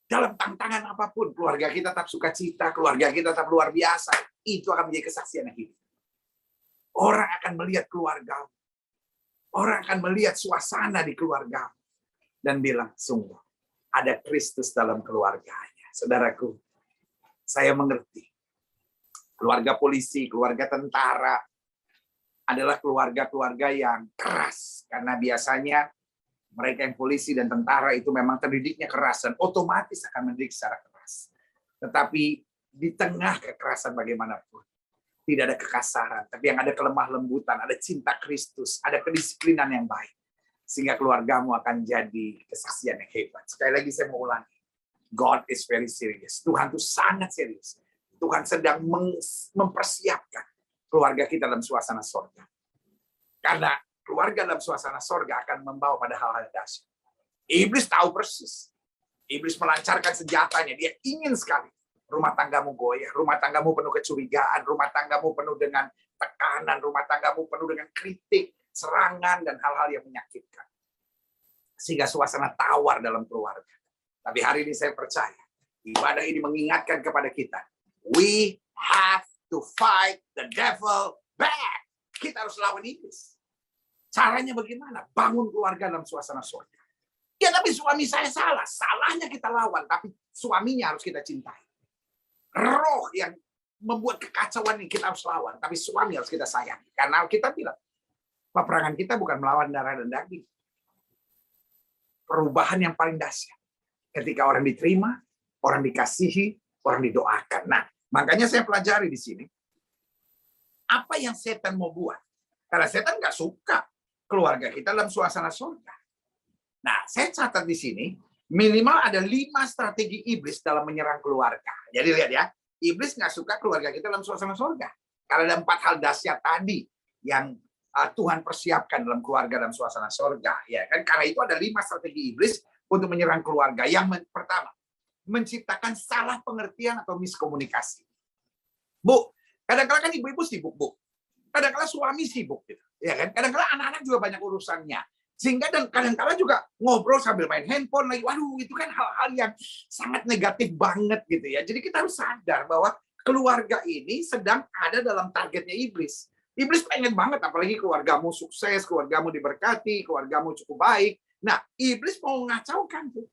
dalam tantangan apapun, keluarga kita tetap sukacita, keluarga kita tetap luar biasa. Itu akan menjadi kesaksian yang hidup. Orang akan melihat keluarga, orang akan melihat suasana di keluarga, dan bilang, sungguh, ada Kristus dalam keluarganya. Saudaraku, saya mengerti. Keluarga polisi, keluarga tentara, adalah keluarga-keluarga yang keras. Karena biasanya mereka yang polisi dan tentara itu memang terdidiknya keras dan otomatis akan mendidik secara keras. Tetapi di tengah kekerasan bagaimanapun, tidak ada kekasaran, tapi yang ada kelemah lembutan, ada cinta Kristus, ada kedisiplinan yang baik. Sehingga keluargamu akan jadi kesaksian yang hebat. Sekali lagi saya mau ulangi. God is very serious. Tuhan itu sangat serius. Tuhan sedang mempersiapkan keluarga kita dalam suasana sorga. Karena keluarga dalam suasana sorga akan membawa pada hal-hal dahsyat. Iblis tahu persis. Iblis melancarkan senjatanya. Dia ingin sekali rumah tanggamu goyah, rumah tanggamu penuh kecurigaan, rumah tanggamu penuh dengan tekanan, rumah tanggamu penuh dengan kritik, serangan, dan hal-hal yang menyakitkan. Sehingga suasana tawar dalam keluarga. Tapi hari ini saya percaya, ibadah ini mengingatkan kepada kita, we have to fight the devil back. Kita harus lawan iblis. Caranya bagaimana? Bangun keluarga dalam suasana surga. Ya, tapi suami saya salah. Salahnya kita lawan, tapi suaminya harus kita cintai. Roh yang membuat kekacauan ini kita harus lawan, tapi suami harus kita sayangi. Karena kita bilang, peperangan kita bukan melawan darah dan daging. Perubahan yang paling dahsyat. Ketika orang diterima, orang dikasihi, orang didoakan. Nah, makanya saya pelajari di sini. Apa yang setan mau buat? Karena setan nggak suka keluarga kita dalam suasana surga. Nah, saya catat di sini, minimal ada 5 strategi iblis dalam menyerang keluarga. Jadi lihat ya, iblis nggak suka keluarga kita dalam suasana surga. Karena ada 4 hal dahsyat tadi yang Tuhan persiapkan dalam keluarga dalam suasana surga. Ya kan? Karena itu ada 5 strategi iblis untuk menyerang keluarga. Yang pertama, menciptakan salah pengertian atau miskomunikasi. Bu, kadang-kadang kan ibu-ibu sibuk, Bu. Kadang-kadang suami sibuk, gitu. Ya kan? Kadang-kadang anak-anak juga banyak urusannya. Sehingga dan kadang-kadang juga ngobrol sambil main handphone lagi. Waduh, itu kan hal-hal yang sangat negatif banget gitu ya. Jadi kita harus sadar bahwa keluarga ini sedang ada dalam targetnya iblis. Iblis pengen banget, apalagi keluargamu sukses, keluargamu diberkati, keluargamu cukup baik. Nah, iblis mau mengacaukan tuh.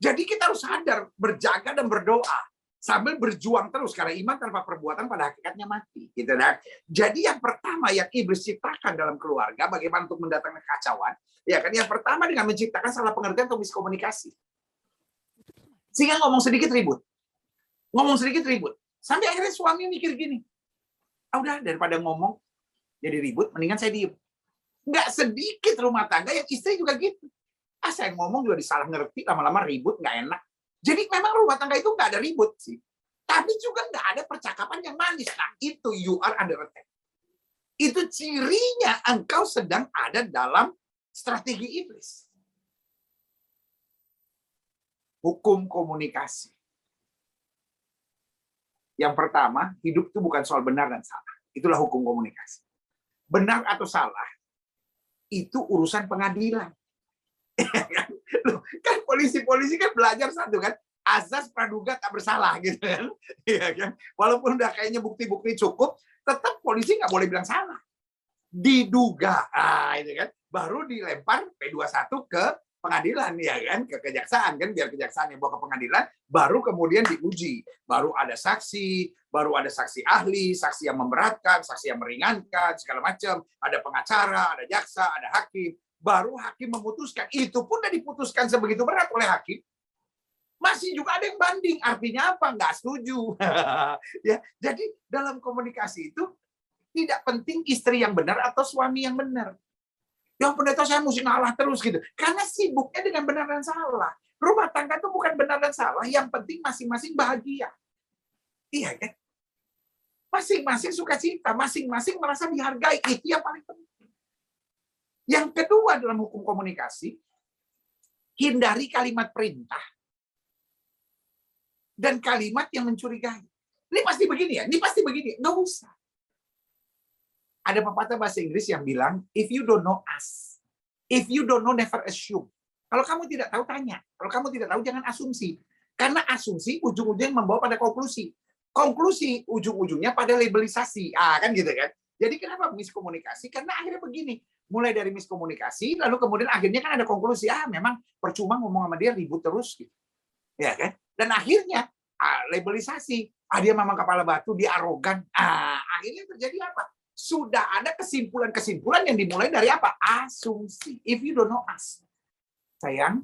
Jadi kita harus sadar, berjaga dan berdoa sambil berjuang terus karena iman tanpa perbuatan pada hakikatnya mati, gitu kan. Jadi yang pertama yang iblis ciptakan dalam keluarga bagaimana untuk mendatangkan kekacauan, ya kan? Yang pertama dengan menciptakan salah pengertian atau miskomunikasi. Sehingga ngomong sedikit ribut. Ngomong sedikit ribut. Sampai akhirnya suami mikir gini. Udah daripada ngomong jadi ribut, mendingan saya diem. Nggak sedikit rumah tangga yang istri juga gitu. Saya ngomong juga disalah ngerti, lama-lama ribut, nggak enak. Jadi memang rumah tangga itu nggak ada ribut sih. Tapi juga nggak ada percakapan yang manis. Nah, itu you are under attack. Itu cirinya engkau sedang ada dalam strategi iblis. Hukum komunikasi. Yang pertama, hidup itu bukan soal benar dan salah. Itulah hukum komunikasi. Benar atau salah, itu urusan pengadilan. Loh, kan polisi-polisi kan belajar satu kan, azas praduga tak bersalah gitu kan. Iya kan? Walaupun udah kayaknya bukti-bukti cukup, tetap polisi nggak boleh bilang salah. Diduga, itu kan, baru dilempar P21 ke pengadilan ya kan, ke kejaksaan kan, biar kejaksaan yang bawa ke pengadilan, baru kemudian diuji, baru ada saksi ahli, saksi yang memberatkan, saksi yang meringankan, segala macam, ada pengacara, ada jaksa, ada hakim, baru hakim memutuskan. Itu pun udah diputuskan sebegitu berat oleh hakim, masih juga ada yang banding. Artinya apa? Nggak setuju. Ya, jadi dalam komunikasi itu tidak penting istri yang benar atau suami yang benar. Yang pendeta saya mesti ngalah terus gitu. Karena sibuknya dengan benar dan salah. Rumah tangga itu bukan benar dan salah. Yang penting masing-masing bahagia. Iya kan? Masing-masing sukacita. Masing-masing merasa dihargai. Itu yang paling penting. Yang kedua dalam hukum komunikasi, hindari kalimat perintah dan kalimat yang mencurigai. Ini pasti begini ya, ini pasti begini. Nggak usah. Ada pepatah bahasa Inggris yang bilang, if you don't know, ask. If you don't know, never assume. Kalau kamu tidak tahu, tanya. Kalau kamu tidak tahu, jangan asumsi. Karena asumsi ujung-ujungnya membawa pada konklusi. Konklusi ujung-ujungnya pada labelisasi. Kan gitu kan. Jadi kenapa miskomunikasi? Karena akhirnya begini. Mulai dari miskomunikasi, lalu kemudian akhirnya kan ada konklusi. Memang percuma ngomong sama dia, ribut terus. Gitu. Ya kan? Dan akhirnya, labelisasi. Dia memang kepala batu, dia arogan. Akhirnya terjadi apa? Sudah ada kesimpulan-kesimpulan yang dimulai dari apa? Asumsi. If you don't know, ask. Sayang,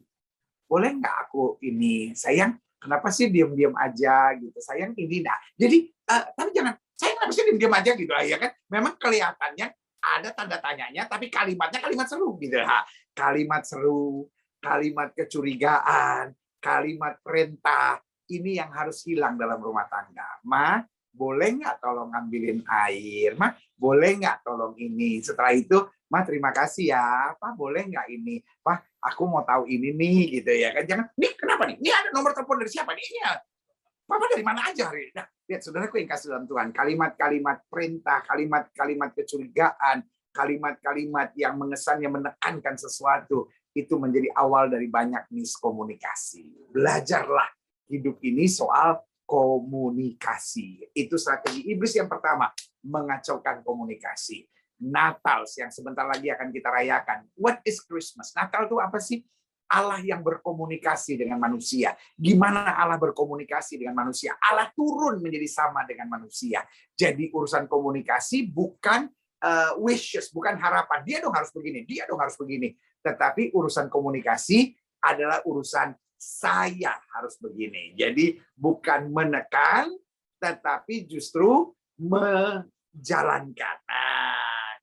boleh nggak aku ini? Sayang, kenapa sih diam-diam aja gitu? Sayang ini, jadi tapi jangan, sayang kenapa sih diam-diam aja gitu? Ya kan? Memang kelihatannya ada tanda tanyanya, tapi kalimatnya kalimat seru gitu. Kalimat seru, kalimat kecurigaan, kalimat perintah. Ini yang harus hilang dalam rumah tangga. Ma, boleh nggak tolong ambilin air? Ma, boleh nggak tolong ini? Setelah itu, Ma, terima kasih ya. Pak, boleh nggak ini? Pak, aku mau tahu ini nih, gitu ya kan? Jangan, nih kenapa nih? Ini ada nomor telepon dari siapa nih? Ini ya. Papa dari mana aja? Nah, lihat saudaraku yang kasih dalam Tuhan. Kalimat-kalimat perintah, kalimat-kalimat kecurigaan, kalimat-kalimat yang mengesan, yang menekankan sesuatu, itu menjadi awal dari banyak miskomunikasi. Belajarlah. Hidup ini soal komunikasi. Itu strategi iblis yang pertama, mengacaukan komunikasi. Natal yang sebentar lagi akan kita rayakan. What is Christmas? Natal itu apa sih? Allah yang berkomunikasi dengan manusia. Gimana Allah berkomunikasi dengan manusia? Allah turun menjadi sama dengan manusia. Jadi urusan komunikasi bukan wishes, bukan harapan. Dia dong harus begini, dia dong harus begini. Tetapi urusan komunikasi adalah urusan saya harus begini. Jadi bukan menekan, tetapi justru menjalankan.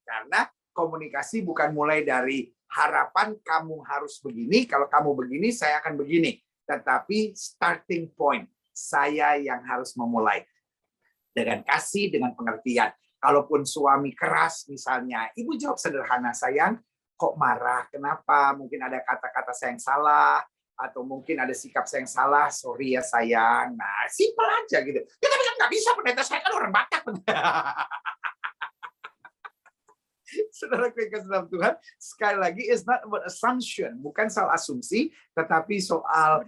Karena komunikasi bukan mulai dari harapan kamu harus begini, kalau kamu begini, saya akan begini. Tetapi starting point, saya yang harus memulai. Dengan kasih, dengan pengertian. Kalaupun suami keras misalnya, ibu jawab sederhana, sayang, kok marah? Kenapa? Mungkin ada kata-kata saya yang salah, atau mungkin ada sikap saya yang salah, sorry ya sayang. Nah, simpel aja gitu. Ya, tapi kan nggak bisa, pendeta saya kan orang Batak. Saudara kasih dalam Tuhan, sekali lagi, it's not about assumption, bukan soal asumsi, tetapi soal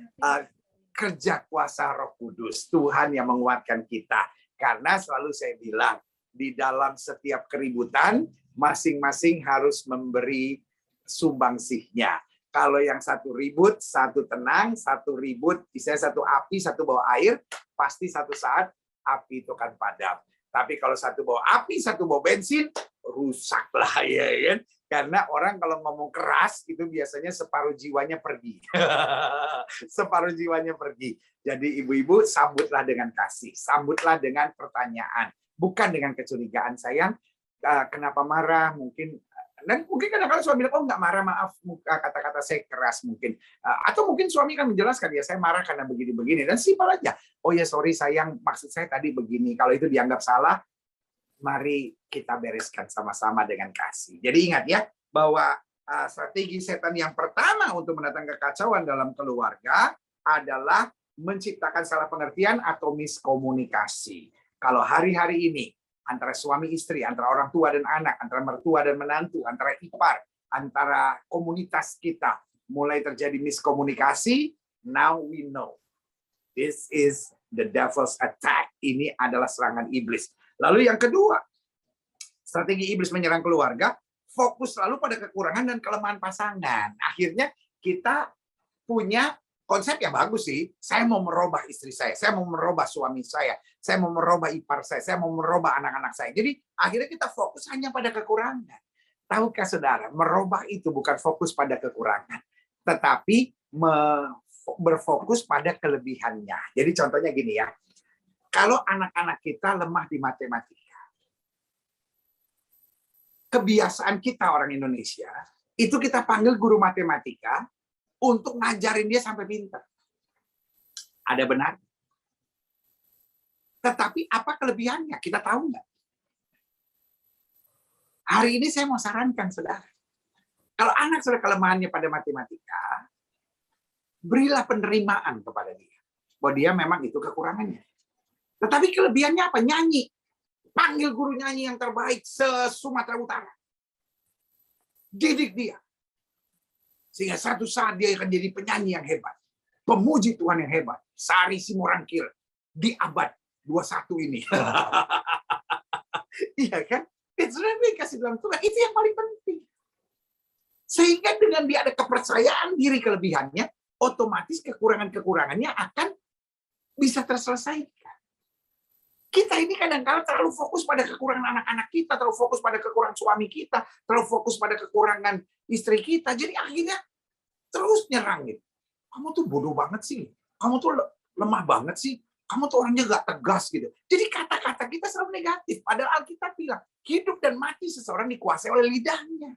kerja kuasa Roh Kudus. Tuhan yang menguatkan kita. Karena selalu saya bilang, di dalam setiap keributan, masing-masing harus memberi sumbangsihnya. Kalau yang satu ribut, satu tenang, satu ribut, misalnya satu api, satu bawa air, pasti satu saat api itu akan padam. Tapi kalau satu bawa api, satu bawa bensin, rusaklah ya kan. Karena orang kalau ngomong keras itu biasanya separuh jiwanya pergi. Separuh jiwanya pergi. Jadi ibu-ibu sambutlah dengan kasih, sambutlah dengan pertanyaan, bukan dengan kecurigaan. Sayang, kenapa marah? Dan mungkin kadang-kadang suami bilang, oh nggak marah, maaf, kata-kata saya keras mungkin. Atau mungkin suami kan menjelaskan, ya saya marah karena begini-begini. Dan simpel aja, oh ya sorry sayang, maksud saya tadi begini. Kalau itu dianggap salah, Mari kita bereskan sama-sama dengan kasih. Jadi ingat ya, bahwa strategi setan yang pertama untuk mendatangkan kekacauan dalam keluarga adalah menciptakan salah pengertian atau miskomunikasi. Kalau hari-hari ini antara suami istri, antara orang tua dan anak, antara mertua dan menantu, antara ipar, antara komunitas kita mulai terjadi miskomunikasi, now we know this is the devil's attack. Ini adalah serangan iblis. Lalu yang kedua, strategi iblis menyerang keluarga, fokus selalu pada kekurangan dan kelemahan pasangan. Akhirnya kita punya konsep yang bagus sih. Saya mau merubah istri saya mau merubah suami saya mau merubah ipar saya mau merubah anak-anak saya. Jadi akhirnya kita fokus hanya pada kekurangan. Tahukah saudara, merubah itu bukan fokus pada kekurangan, tetapi berfokus pada kelebihannya. Jadi contohnya gini ya, kalau anak-anak kita lemah di matematika, kebiasaan kita orang Indonesia, itu kita panggil guru matematika untuk ngajarin dia sampai pintar. Ada benar. Tetapi apa kelebihannya? Kita tahu nggak? Hari ini saya mau sarankan, saudara. Kalau anak sudah kelemahannya pada matematika, berilah penerimaan kepada dia. Bahwa dia memang itu kekurangannya. Tetapi kelebihannya apa? Nyanyi. Panggil guru nyanyi yang terbaik se-Sumatera Utara. Didik dia. Sehingga satu saat dia akan jadi penyanyi yang hebat. Pemuji Tuhan yang hebat. Sari Simorangkir di abad 21 ini. Iya kan? Itu yang dikasih dalam Tuhan. Itu yang paling penting. Sehingga dengan dia ada kepercayaan diri kelebihannya, otomatis kekurangan-kekurangannya akan bisa terselesaikan. Kita ini kadang-kadang terlalu fokus pada kekurangan anak-anak kita, terlalu fokus pada kekurangan suami kita, terlalu fokus pada kekurangan istri kita. Jadi akhirnya terus nyerang gitu. Kamu tuh bodoh banget sih. Kamu tuh lemah banget sih. Kamu tuh orangnya gak tegas gitu. Jadi kata-kata kita selalu negatif. Padahal Alkitab bilang, hidup dan mati seseorang dikuasai oleh lidahnya.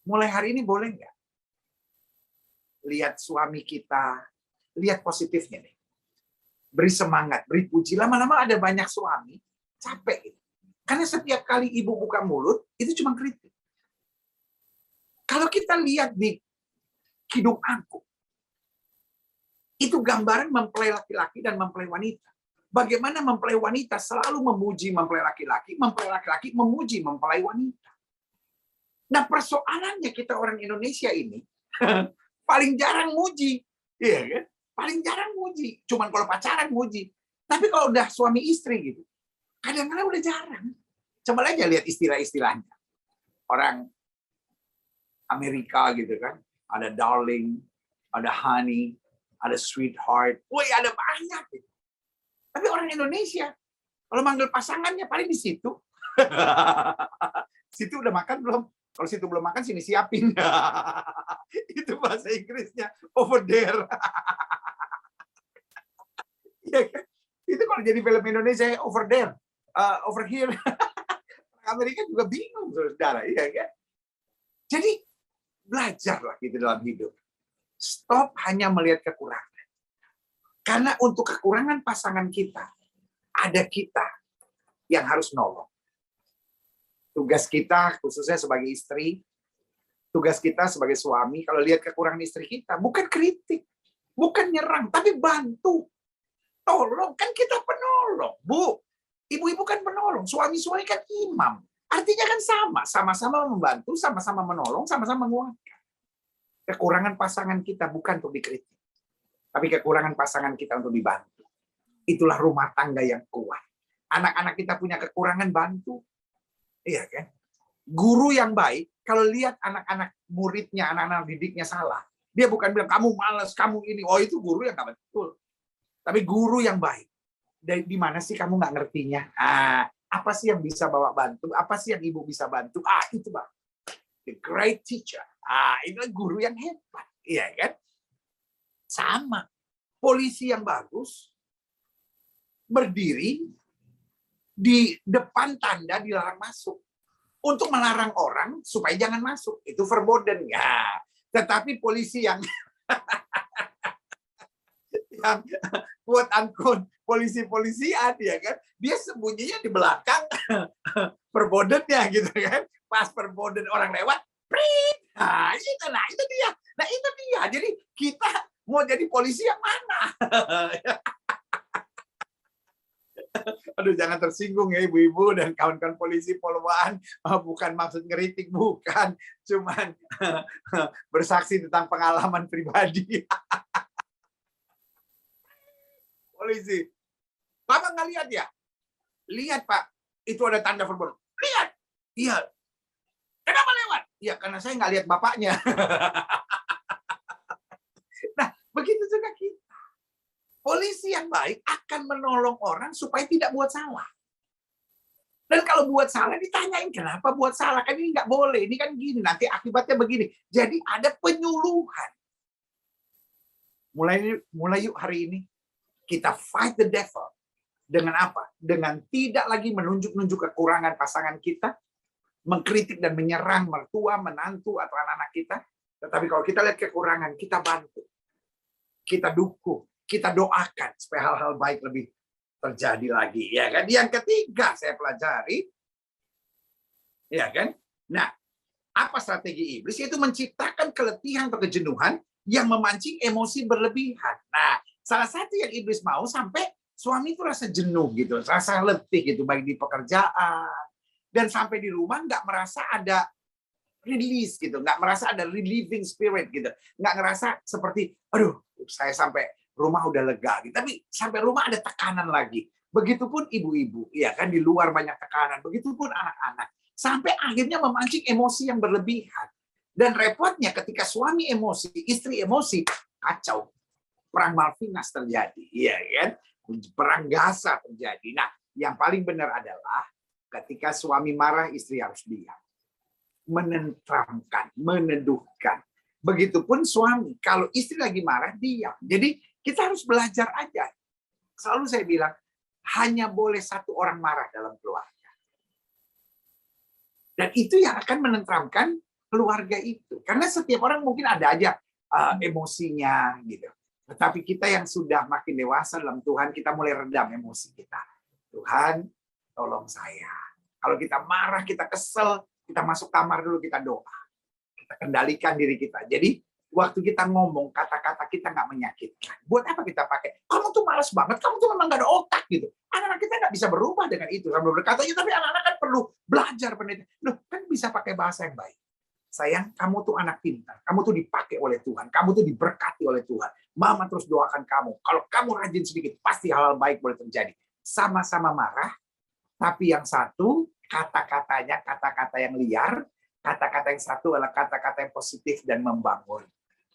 Mulai hari ini boleh nggak? Lihat suami kita, lihat positifnya nih. Beri semangat, beri puji. Lama-lama ada banyak suami capek. Karena setiap kali ibu buka mulut, itu cuma kritik. Kalau kita lihat di Kidung Agung, itu gambaran mempelai laki-laki dan mempelai wanita. Bagaimana mempelai wanita selalu memuji mempelai laki-laki memuji mempelai wanita. Nah, persoalannya kita orang Indonesia ini paling jarang muji. Iya kan? Paling jarang muji. Cuman kalau pacaran muji. Tapi kalau udah suami istri gitu, kadang-kadang udah jarang. Coba aja lihat istilah-istilahnya. Orang Amerika gitu kan, ada darling, ada honey, ada sweetheart. Woi, ada banyak gitu. Tapi orang Indonesia, kalau manggil pasangannya paling di situ. Situ udah makan belum? Kalau situ belum makan, sini siapin. Itu bahasa Inggrisnya, over there. Ya kan? Itu kalau jadi film Indonesia, over there, over here. Amerika juga bingung, saudara. Ya kan? Jadi, belajarlah gitu dalam hidup. Stop hanya melihat kekurangan. Karena untuk kekurangan pasangan kita, ada kita yang harus nolong. Tugas kita, khususnya sebagai istri, tugas kita sebagai suami, kalau lihat kekurangan istri kita, bukan kritik, bukan nyerang, tapi bantu. Tolong, kan kita penolong. Bu, ibu-ibu kan penolong, suami-suami kan imam. Artinya kan sama-sama membantu, sama-sama menolong, sama-sama menguatkan. Kekurangan pasangan kita bukan untuk dikritik, tapi kekurangan pasangan kita untuk dibantu. Itulah rumah tangga yang kuat. Anak-anak kita punya kekurangan, bantu. Iya kan? Guru yang baik, kalau lihat anak-anak muridnya, anak-anak didiknya salah, dia bukan bilang, kamu malas, kamu ini. Oh, itu guru yang nggak betul. Tapi guru yang baik. Di mana sih kamu nggak ngertinya? Apa sih yang bisa bawa bantu? Apa sih yang ibu bisa bantu? Itu Bang. The great teacher. Itu guru yang hebat. Iya kan? Sama. Polisi yang bagus, berdiri di depan tanda dilarang masuk. Untuk melarang orang supaya jangan masuk. Itu verboden. Ya. Tetapi polisi yang quote unquote polisi-polisian, ya kan, dia sembunyinya di belakang perbodennya gitu kan. Pas perboden orang lewat, prit. Nah, itu dia. Nah, itu dia. Jadi kita mau jadi polisi yang mana? Aduh, jangan tersinggung ya ibu-ibu dan kawan-kawan polisi Poluan. Bukan maksud ngeritik, bukan. Cuman bersaksi tentang pengalaman pribadi. Polisi. Bapak nggak lihat ya? Lihat, Pak. Itu ada tanda verbal. Lihat. Iya. Kenapa lewat? Ya, karena saya nggak lihat bapaknya. Nah, begitu juga kita. Polisi yang baik akan menolong orang supaya tidak buat salah. Dan kalau buat salah, ditanyain kenapa buat salah. Kan ini nggak boleh. Ini kan gini, nanti akibatnya begini. Jadi ada penyuluhan. Mulai yuk hari ini. Kita fight the devil. Dengan apa? Dengan tidak lagi menunjuk-nunjuk kekurangan pasangan kita, mengkritik dan menyerang mertua, menantu, atau anak-anak kita. Tetapi kalau kita lihat kekurangan, kita bantu. Kita dukung. Kita doakan supaya hal-hal baik lebih terjadi lagi, ya kan? Yang ketiga saya pelajari, ya kan? Nah, apa strategi iblis? Yaitu menciptakan keletihan atau kejenuhan yang memancing emosi berlebihan. Nah, salah satu yang iblis mau sampai suami itu rasa jenuh gitu, rasa letih gitu, baik di pekerjaan dan sampai di rumah nggak merasa ada release gitu, nggak merasa ada relieving spirit gitu, nggak ngerasa seperti, aduh, saya sampai rumah udah lega, gitu. Tapi sampai rumah ada tekanan lagi. Begitupun ibu-ibu, ya kan, di luar banyak tekanan. Begitupun anak-anak. Sampai akhirnya memancing emosi yang berlebihan. Dan repotnya ketika suami emosi, istri emosi, kacau. Perang Malvinas terjadi, ya kan? Perang Gaza terjadi. Nah, yang paling benar adalah ketika suami marah, istri harus diam. Menenteramkan, meneduhkan. Begitupun suami, kalau istri lagi marah, diam. Jadi kita harus belajar aja. Selalu saya bilang, hanya boleh satu orang marah dalam keluarga. Dan itu yang akan menenteramkan keluarga itu. Karena setiap orang mungkin ada aja emosinya gitu. Tetapi kita yang sudah makin dewasa dalam Tuhan, kita mulai redam emosi kita. Tuhan, tolong saya. Kalau kita marah, kita kesel, kita masuk kamar dulu, kita doa. Kita kendalikan diri kita. Jadi, waktu kita ngomong, kata-kata kita nggak menyakitkan. Buat apa kita pakai? Kamu tuh malas banget, kamu tuh memang nggak ada otak gitu. Anak-anak kita nggak bisa berubah dengan itu. Sambil berkata, ya tapi anak-anak kan perlu belajar. Loh, kan bisa pakai bahasa yang baik. Sayang, kamu tuh anak pintar. Kamu tuh dipakai oleh Tuhan. Kamu tuh diberkati oleh Tuhan. Mama terus doakan kamu. Kalau kamu rajin sedikit, pasti hal-hal baik boleh terjadi. Sama-sama marah, tapi yang satu, kata-katanya, kata-kata yang liar. Kata-kata yang satu adalah kata-kata yang positif dan membangun.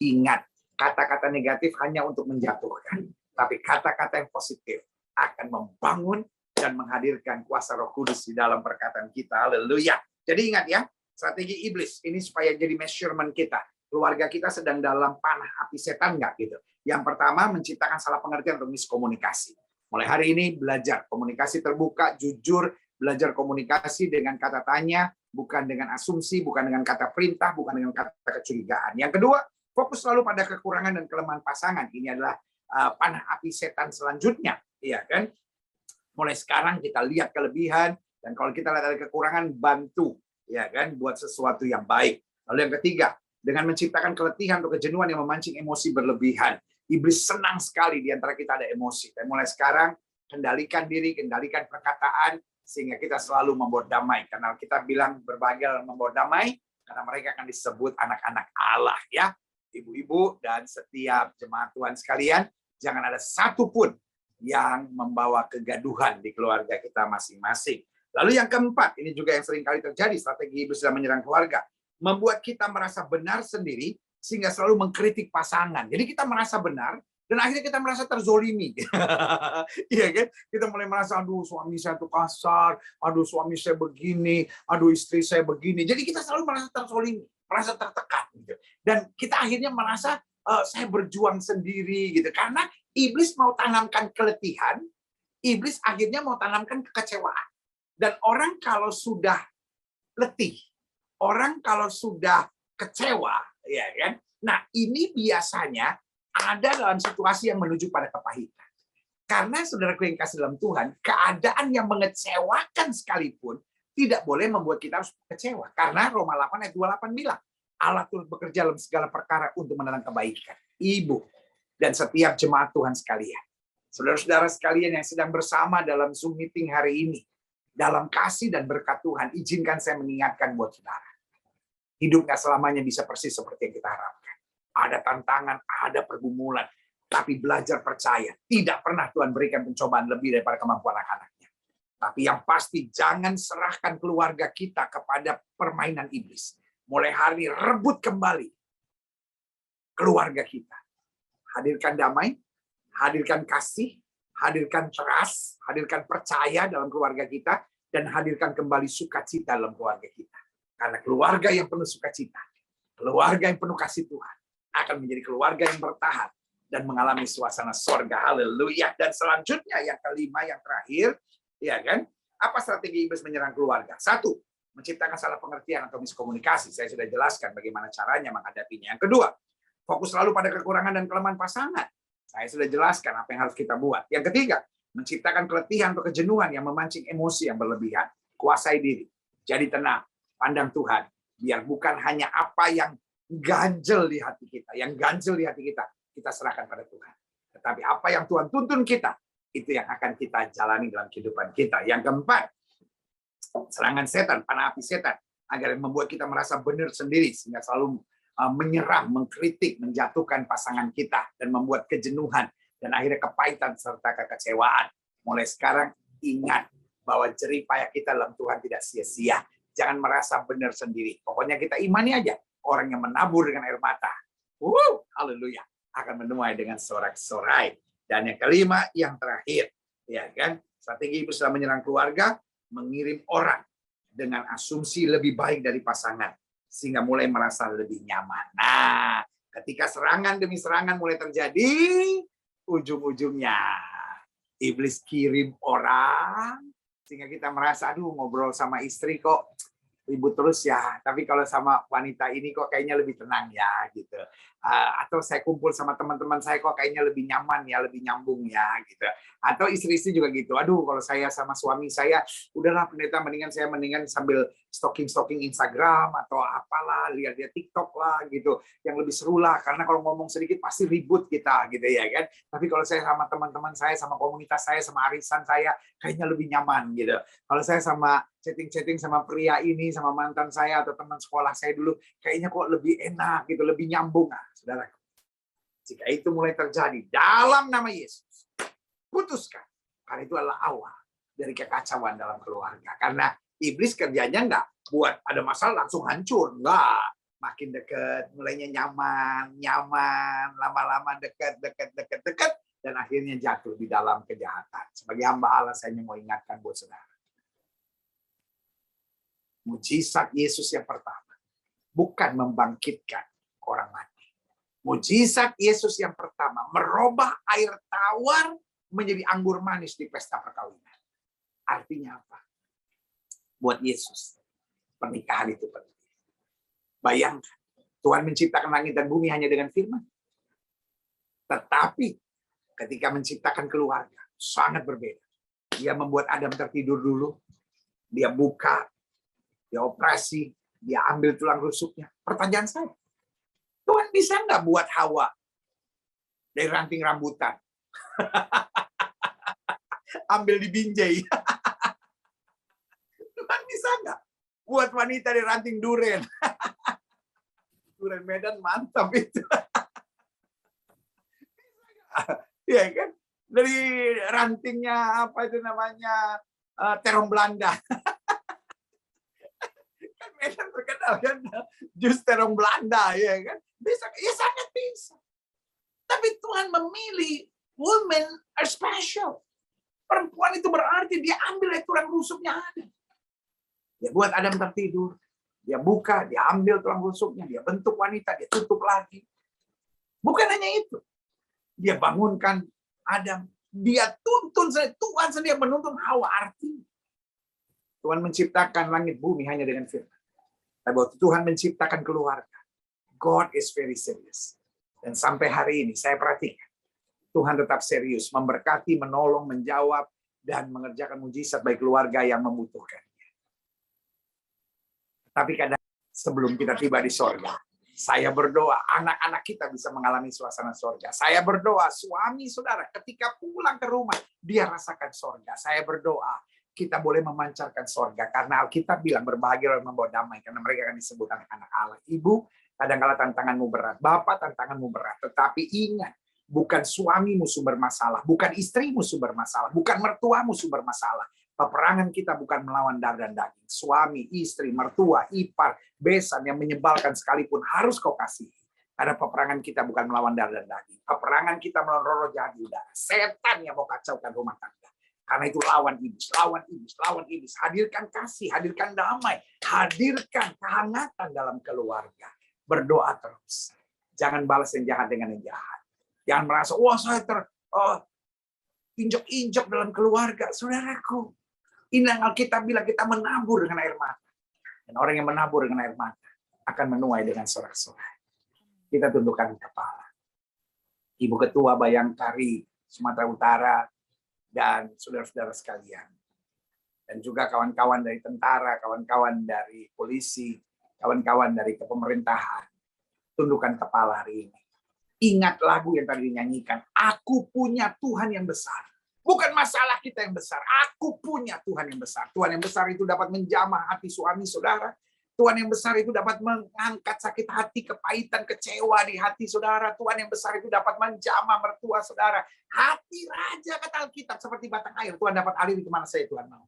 Ingat, kata-kata negatif hanya untuk menjatuhkan. Tapi kata-kata yang positif akan membangun dan menghadirkan kuasa Roh Kudus di dalam perkataan kita. Haleluya. Jadi ingat ya, strategi iblis ini supaya jadi measurement kita. Keluarga kita sedang dalam panah api setan nggak gitu. Yang pertama, menciptakan salah pengertian atau miskomunikasi. Mulai hari ini belajar komunikasi terbuka, jujur, belajar komunikasi dengan kata tanya, bukan dengan asumsi, bukan dengan kata perintah, bukan dengan kata kecurigaan. Yang kedua, fokus selalu pada kekurangan dan kelemahan pasangan. Ini adalah panah api setan selanjutnya, ya kan? Mulai sekarang kita lihat kelebihan, dan kalau kita lihat ada kekurangan, bantu, ya kan, buat sesuatu yang baik. Lalu yang ketiga, dengan menciptakan keletihan atau kejenuhan yang memancing emosi berlebihan. Iblis senang sekali di antara kita ada emosi. Dan mulai sekarang, kendalikan diri, kendalikan perkataan, sehingga kita selalu membawa damai. Karena kita bilang berbahagia dalam membawa damai, karena mereka akan disebut anak-anak Allah, ya. Ibu-ibu dan setiap jemaat Tuhan sekalian, jangan ada satupun yang membawa kegaduhan di keluarga kita masing-masing. Lalu yang keempat, ini juga yang sering kali terjadi, strategi iblis dalam menyerang keluarga. Membuat kita merasa benar sendiri, sehingga selalu mengkritik pasangan. Jadi kita merasa benar, dan akhirnya kita merasa terzolimi. Iya kan? Kita mulai merasa, aduh suami saya tuh kasar, aduh suami saya begini, aduh istri saya begini. Jadi kita selalu merasa terzolimi, merasa tertekan. Gitu. Dan kita akhirnya merasa, saya berjuang sendiri. Gitu. Karena iblis mau tanamkan keletihan, iblis akhirnya mau tanamkan kekecewaan. Dan orang kalau sudah letih, orang kalau sudah kecewa, ya kan? Nah, ini biasanya ada dalam situasi yang menuju pada kepahitan. Karena saudaraku yang kasih dalam Tuhan, keadaan yang mengecewakan sekalipun tidak boleh membuat kita harus kecewa. Karena Roma 8 ayat 28 bilang, Allah turut bekerja dalam segala perkara untuk mendatangkan kebaikan. Ibu dan setiap jemaat Tuhan sekalian. Saudara-saudara sekalian yang sedang bersama dalam Zoom meeting hari ini. Dalam kasih dan berkat Tuhan, izinkan saya mengingatkan buat saudara. Hidup gak selamanya bisa persis seperti yang kita harapkan. Ada tantangan, ada pergumulan. Tapi belajar percaya, tidak pernah Tuhan berikan pencobaan lebih daripada kemampuan anak-anaknya. Tapi yang pasti jangan serahkan keluarga kita kepada permainan iblis. Mulai hari ini rebut kembali keluarga kita. Hadirkan damai, hadirkan kasih, hadirkan trust, hadirkan percaya dalam keluarga kita, dan hadirkan kembali sukacita dalam keluarga kita. Karena keluarga yang penuh sukacita, keluarga yang penuh kasih Tuhan, akan menjadi keluarga yang bertahan dan mengalami suasana sorga. Haleluya. Dan selanjutnya yang kelima, yang terakhir, ya kan? Apa strategi iblis menyerang keluarga? Satu, menciptakan salah pengertian atau miskomunikasi. Saya sudah jelaskan bagaimana caranya menghadapinya. Yang kedua, fokus selalu pada kekurangan dan kelemahan pasangan. Saya sudah jelaskan apa yang harus kita buat. Yang ketiga, menciptakan keletihan atau kejenuhan yang memancing emosi yang berlebihan. Kuasai diri. Jadi tenang. Pandang Tuhan. Biar bukan hanya apa yang ganjel di hati kita. Yang ganjel di hati kita serahkan pada Tuhan. Tetapi apa yang Tuhan tuntun kita, itu yang akan kita jalani dalam kehidupan kita. Yang keempat, serangan setan, panah api setan, agar membuat kita merasa benar sendiri, sehingga selalu menyerang, mengkritik, menjatuhkan pasangan kita, dan membuat kejenuhan, dan akhirnya kepahitan serta kekecewaan. Mulai sekarang, ingat bahwa jerih payah kita dalam Tuhan tidak sia-sia. Jangan merasa benar sendiri. Pokoknya kita imani aja. Orang yang menabur dengan air mata, haleluya, akan menuai dengan sorak-sorai. Dan yang kelima, yang terakhir, ya kan, strategi iblis dalam menyerang keluarga, mengirim orang dengan asumsi lebih baik dari pasangan, sehingga mulai merasa lebih nyaman. Nah, ketika serangan demi serangan mulai terjadi, ujung-ujungnya iblis kirim orang, sehingga kita merasa, aduh, ngobrol sama istri kok ribut terus ya, tapi kalau sama wanita ini kok kayaknya lebih tenang ya, gitu. Atau saya kumpul sama teman-teman saya kok kayaknya lebih nyaman ya, lebih nyambung ya, gitu. Atau istri-istri juga gitu, aduh kalau saya sama suami saya, udahlah pendeta, mendingan sambil stalking Instagram atau apalah, lihat TikTok lah, gitu, yang lebih seru lah, karena kalau ngomong sedikit pasti ribut kita, gitu ya kan. Tapi kalau saya sama teman-teman saya, sama komunitas saya, sama arisan saya, kayaknya lebih nyaman, gitu. Kalau saya sama chatting sama pria ini, sama mantan saya atau teman sekolah saya dulu, kayaknya kok lebih enak gitu, lebih nyambung. Nah, saudara, jika itu mulai terjadi dalam nama Yesus, putuskan. Karena itu adalah awal dari kekacauan dalam keluarga. Karena iblis kerjanya enggak buat ada masalah langsung hancur, enggak. Makin dekat, mulainya nyaman, lama-lama dekat, dan akhirnya jatuh di dalam kejahatan. Sebagai hamba Allah, saya mau ingatkan buat saudara. Mujizat Yesus yang pertama bukan membangkitkan orang mati. Mujizat Yesus yang pertama merubah air tawar menjadi anggur manis di pesta perkawinan. Artinya apa? Buat Yesus, pernikahan itu penting. Bayangkan, Tuhan menciptakan langit dan bumi hanya dengan firman. Tetapi ketika menciptakan keluarga, sangat berbeda. Dia membuat Adam tertidur dulu, dia buka, dia operasi, dia ambil tulang rusuknya. Pertanyaan saya, Tuhan bisa nggak buat Hawa dari ranting rambutan? Ambil di binjai. Tuhan bisa nggak buat wanita dari ranting duren? Duren Medan mantap itu. Ya kan? Dari rantingnya apa itu namanya, terong Belanda. Medan terkenal kan jus terong Belanda, ya kan, bisa, ya sangat bisa. Tapi Tuhan memilih women are special. Perempuan itu berarti dia ambil tulang rusuknya ada. Dia buat Adam tertidur, dia buka, dia ambil tulang rusuknya, dia bentuk wanita, dia tutup lagi. Bukan hanya itu, dia bangunkan Adam, dia tuntun, Tuhan sendiri menuntun Hawa. Artinya Tuhan menciptakan langit bumi hanya dengan firman. Tapi waktu Tuhan menciptakan keluarga, God is very serious. Dan sampai hari ini saya perhatikan, Tuhan tetap serius memberkati, menolong, menjawab, dan mengerjakan mujizat bagi keluarga yang membutuhkannya. Tapi kadang sebelum kita tiba di sorga, saya berdoa anak-anak kita bisa mengalami suasana sorga. Saya berdoa suami saudara ketika pulang ke rumah, dia rasakan sorga. Saya berdoa kita boleh memancarkan sorga. Karena Alkitab bilang berbahagia orang membawa damai. Karena mereka akan disebut anak-anak Allah. Ibu, kadang-kala tantanganmu berat. Bapak, tantanganmu berat. Tetapi ingat, bukan suamimu sumber masalah. Bukan istrimu sumber masalah. Bukan mertuamu sumber masalah. Peperangan kita bukan melawan darah dan daging. Suami, istri, mertua, ipar, besan yang menyebalkan sekalipun harus kau kasihi. Karena peperangan kita bukan melawan darah dan daging. Peperangan kita melawan roh jahat di udara. Setan yang mau kacaukan rumah tangga. Karena itu lawan iblis, lawan iblis, lawan iblis. Hadirkan kasih, hadirkan damai, hadirkan kehangatan dalam keluarga. Berdoa terus. Jangan balas yang jahat dengan yang jahat. Jangan merasa, wah saya injak-injak dalam keluarga. Saudaraku, ini yang Alkitab bilang kita menabur dengan air mata. Dan orang yang menabur dengan air mata akan menuai dengan sorak-sorai. Kita tundukkan kepala. Ibu Ketua Bayangkari Sumatera Utara dan saudara-saudara sekalian. Dan juga kawan-kawan dari tentara, kawan-kawan dari polisi, kawan-kawan dari kepemerintahan. Tundukkan kepala hari ini. Ingat lagu yang tadi dinyanyikan. Aku punya Tuhan yang besar. Bukan masalah kita yang besar. Aku punya Tuhan yang besar. Tuhan yang besar itu dapat menjamah hati suami saudara. Tuhan yang besar itu dapat mengangkat sakit hati, kepahitan, kecewa di hati saudara. Tuhan yang besar itu dapat menjamah mertua saudara. Hati raja kata Alkitab seperti batang air. Tuhan dapat aliri kemana saya Tuhan mau.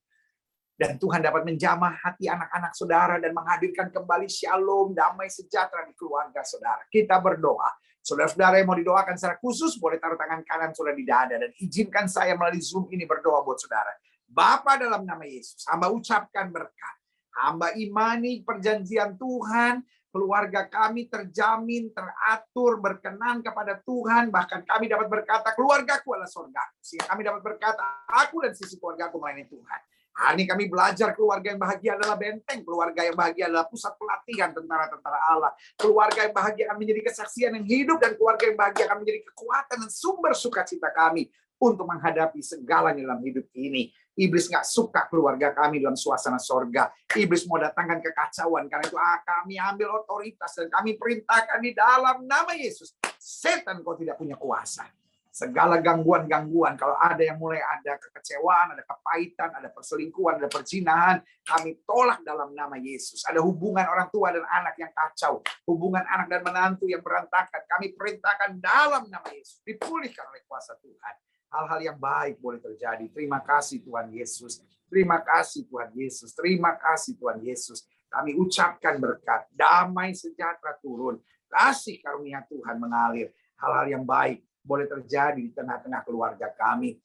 Dan Tuhan dapat menjamah hati anak-anak saudara dan menghadirkan kembali shalom, damai sejahtera di keluarga saudara. Kita berdoa. Saudara-saudara yang mau didoakan secara khusus, boleh taruh tangan kanan saudara di dada. Dan izinkan saya melalui Zoom ini berdoa buat saudara. Bapa dalam nama Yesus, hamba ucapkan berkat. Hamba imani perjanjian Tuhan, keluarga kami terjamin, teratur, berkenan kepada Tuhan. Bahkan kami dapat berkata, keluargaku adalah surga. Sehingga kami dapat berkata, aku dan sisi keluargaku melayani Tuhan. Hari ini kami belajar keluarga yang bahagia adalah benteng. Keluarga yang bahagia adalah pusat pelatihan tentara-tentara Allah. Keluarga yang bahagia akan menjadi kesaksian yang hidup. Dan keluarga yang bahagia akan menjadi kekuatan dan sumber sukacita kami untuk menghadapi segalanya dalam hidup ini. Iblis nggak suka keluarga kami dalam suasana sorga. Iblis mau datangkan kekacauan. Karena itu kami ambil otoritas dan kami perintahkan di dalam nama Yesus. Setan kau tidak punya kuasa. Segala gangguan-gangguan, kalau ada yang mulai ada kekecewaan, ada kepahitan, ada perselingkuhan, ada perzinahan, kami tolak dalam nama Yesus. Ada hubungan orang tua dan anak yang kacau, hubungan anak dan menantu yang berantakan, kami perintahkan dalam nama Yesus. Dipulihkan oleh kuasa Tuhan. Hal-hal yang baik boleh terjadi. Terima kasih Tuhan Yesus. Terima kasih Tuhan Yesus. Terima kasih Tuhan Yesus. Kami ucapkan berkat, damai sejahtera turun, kasih karunia Tuhan mengalir. Hal-hal yang baik boleh terjadi di tengah-tengah keluarga kami.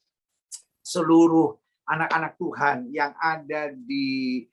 Seluruh anak-anak Tuhan yang ada di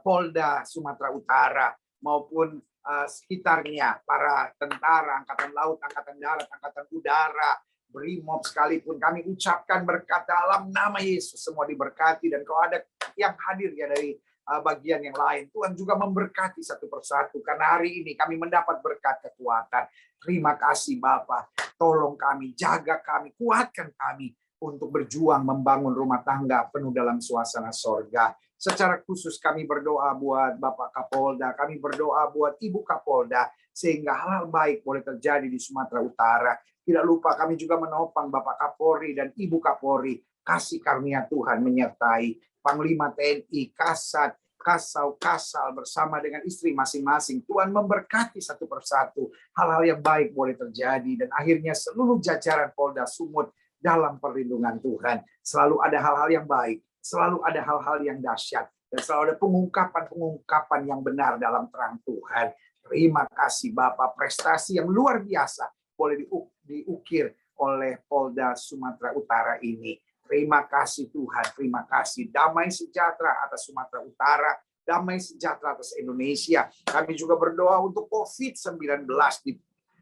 Polda Sumatera Utara maupun sekitarnya, para tentara, Angkatan Laut, Angkatan Darat, Angkatan Udara, Brimob sekalipun, kami ucapkan berkat dalam nama Yesus. Semua diberkati, dan kalau ada yang hadir ya dari bagian yang lain, Tuhan juga memberkati satu persatu. Karena hari ini kami mendapat berkat kekuatan. Terima kasih Bapa. Tolong kami, jaga kami, kuatkan kami untuk berjuang membangun rumah tangga penuh dalam suasana sorga. Secara khusus kami berdoa buat Bapak Kapolda, kami berdoa buat Ibu Kapolda, sehingga hal-hal baik boleh terjadi di Sumatera Utara. Tidak lupa kami juga menopang Bapak Kapolri dan Ibu Kapolri. Kasih karunia Tuhan menyertai Panglima TNI, Kasat, Kasal bersama dengan istri masing-masing. Tuhan memberkati satu persatu. Hal-hal yang baik boleh terjadi. Dan akhirnya seluruh jajaran Polda Sumut dalam perlindungan Tuhan. Selalu ada hal-hal yang baik. Selalu ada hal-hal yang dahsyat. Dan selalu ada pengungkapan-pengungkapan yang benar dalam terang Tuhan. Terima kasih Bapak. Prestasi yang luar biasa boleh diukir oleh Polda Sumatera Utara ini. Terima kasih Tuhan, terima kasih. Damai sejahtera atas Sumatera Utara, damai sejahtera atas Indonesia. Kami juga berdoa untuk COVID-19 di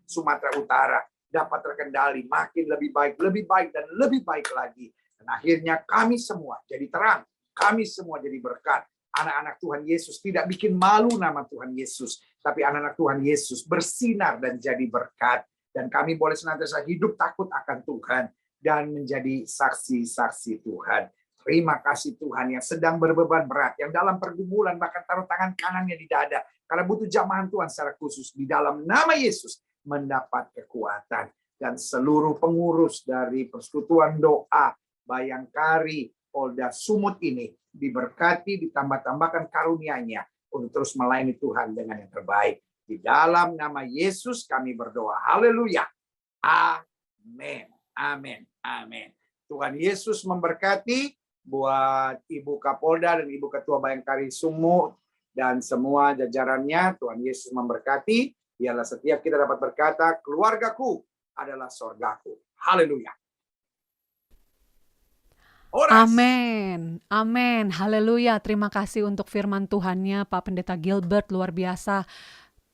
Sumatera Utara dapat terkendali, makin lebih baik dan lebih baik lagi. Dan akhirnya kami semua jadi terang, kami semua jadi berkat. Anak-anak Tuhan Yesus tidak bikin malu nama Tuhan Yesus, tapi anak-anak Tuhan Yesus bersinar dan jadi berkat. Dan kami boleh senantiasa hidup takut akan Tuhan. dan menjadi saksi-saksi Tuhan. Terima kasih Tuhan yang sedang berbeban berat, yang dalam pergumulan bahkan taruh tangan kanannya di dada karena butuh jamahan Tuhan secara khusus. Di dalam nama Yesus mendapat kekuatan. Dan seluruh pengurus dari Persekutuan Doa Bayangkari Polda Sumut ini diberkati, ditambah-tambahkan karunia-Nya untuk terus melayani Tuhan dengan yang terbaik. Di dalam nama Yesus kami berdoa. Haleluya. Amin. Amin. Amin. Tuhan Yesus memberkati buat Ibu Kapolda dan Ibu Ketua Bayangkari Sumut dan semua jajarannya. Tuhan Yesus memberkati. Biarlah setiap kita dapat berkata, keluargaku adalah sorgaku. Haleluya. Oras. Amin, amin, haleluya. Terima kasih untuk firman Tuhannya Pak Pendeta Gilbert, luar biasa.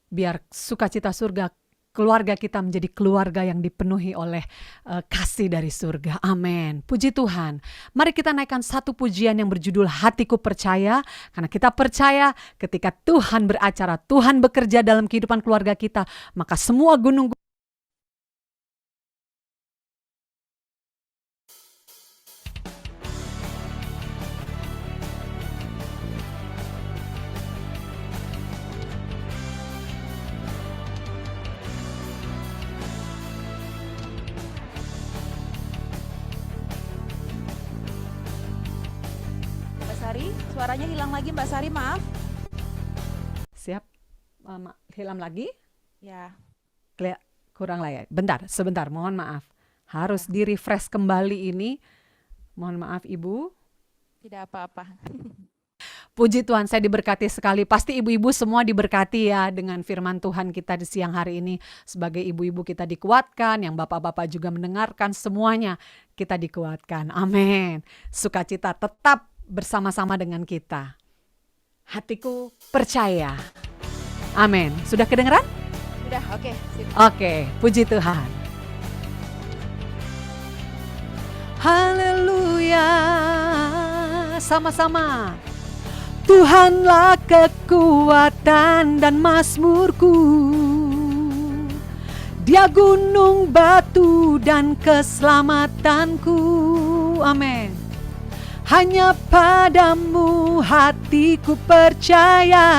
Biar sukacita surga keluarga kita menjadi keluarga yang dipenuhi oleh kasih dari surga. Amin. Puji Tuhan. Mari kita naikkan satu pujian yang berjudul Hatiku Percaya. Karena kita percaya ketika Tuhan beracara, Tuhan bekerja dalam kehidupan keluarga kita, maka semua gunung Mbak Sari, suaranya hilang lagi Mbak Sari, maaf. siap. Hilang lagi? Ya. Kurang lah ya. Sebentar, mohon maaf. Harus di-refresh kembali ini. Mohon maaf Ibu. Tidak apa-apa. Puji Tuhan, saya diberkati sekali. Pasti ibu-ibu semua diberkati ya dengan firman Tuhan kita di siang hari ini. Sebagai ibu-ibu kita dikuatkan, yang bapak-bapak juga mendengarkan, semuanya kita dikuatkan. Amin. Sukacita tetap bersama-sama dengan kita. Hatiku percaya. Amin. Sudah kedengeran? Sudah, oke. Sip. Oke, puji Tuhan. Haleluya. Sama-sama. Tuhanlah kekuatan dan mazmurku. Dia gunung batu dan keselamatanku. Amin. Hanya padamu hatiku percaya.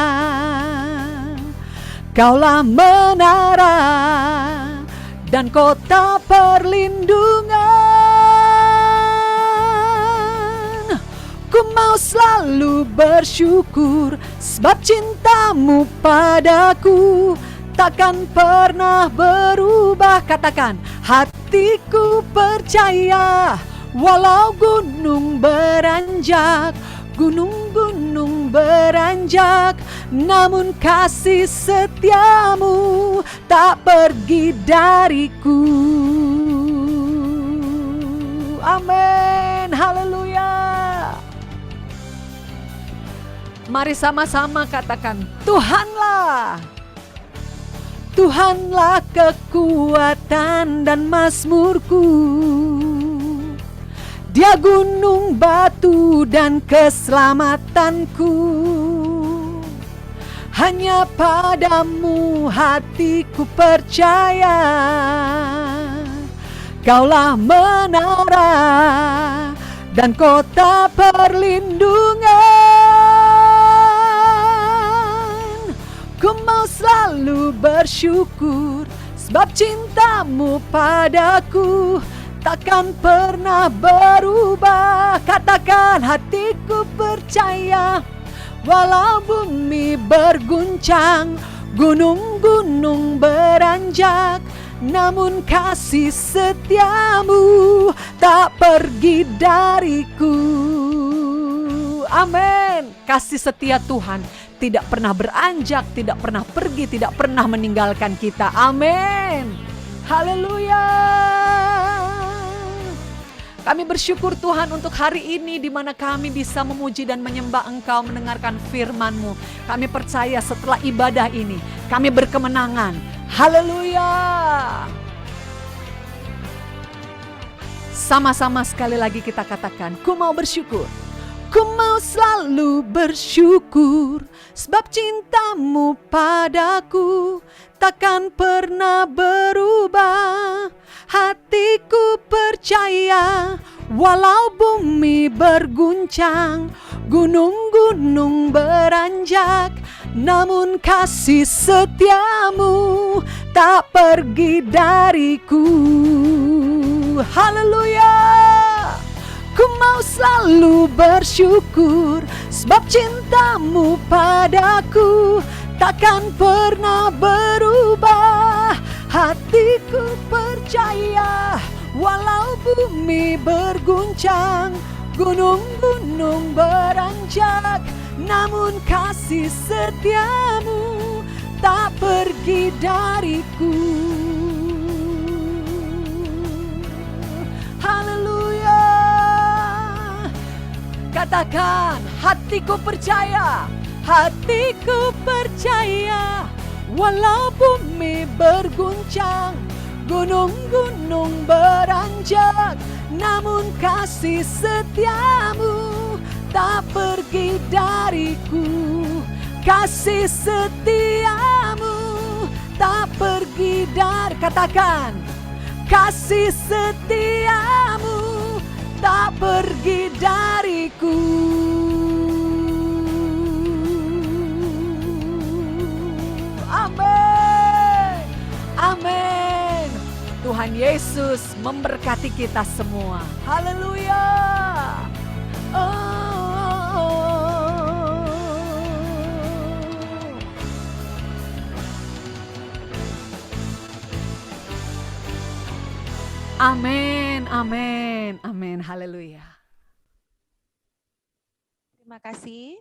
Kaulah menara dan kota perlindungan. Ku mau selalu bersyukur sebab cintamu padaku takkan pernah berubah. Katakan, hatiku percaya walau gunung beranjak, gunung-gunung beranjak, namun kasih setiamu tak pergi dariku. Amin, haleluya. Mari sama-sama katakan, Tuhanlah, Tuhanlah kekuatan dan mazmurku. Dia gunung batu dan keselamatanku. Hanya padamu hatiku percaya. Kaulah menara dan kota perlindungan. Ku mau selalu bersyukur sebab cintamu padaku takkan pernah berubah. Katakan, hatiku percaya walau bumi berguncang, gunung-gunung beranjak, namun kasih setiamu tak pergi dariku. Amin. Kasih setia Tuhan tidak pernah beranjak, tidak pernah pergi, tidak pernah meninggalkan kita. Amin. Haleluya. Kami bersyukur Tuhan untuk hari ini di mana kami bisa memuji dan menyembah Engkau, mendengarkan firman-Mu. Kami percaya setelah ibadah ini kami berkemenangan. Haleluya. Sama-sama sekali lagi kita katakan, ku mau bersyukur. Ku mau selalu bersyukur, sebab cintamu padaku takkan pernah berubah. Hatiku percaya, walau bumi berguncang, gunung-gunung beranjak, namun kasih setiamu tak pergi dariku. Haleluya. Ku mau selalu bersyukur, sebab cintamu padaku takkan pernah berubah. Hatiku percaya, walau bumi berguncang, gunung-gunung beranjak, namun kasih setiamu tak pergi dariku. Haleluya. Katakan, hatiku percaya, hatiku percaya, walau bumi berguncang, gunung-gunung beranjak, namun kasih setiamu tak pergi dariku. Kasih setiamu tak pergi dari, katakan, kasih setiamu tak pergi dariku. Amin. Amin. Tuhan Yesus memberkati kita semua. Haleluya. Amin, amin, amin, haleluya. Terima kasih.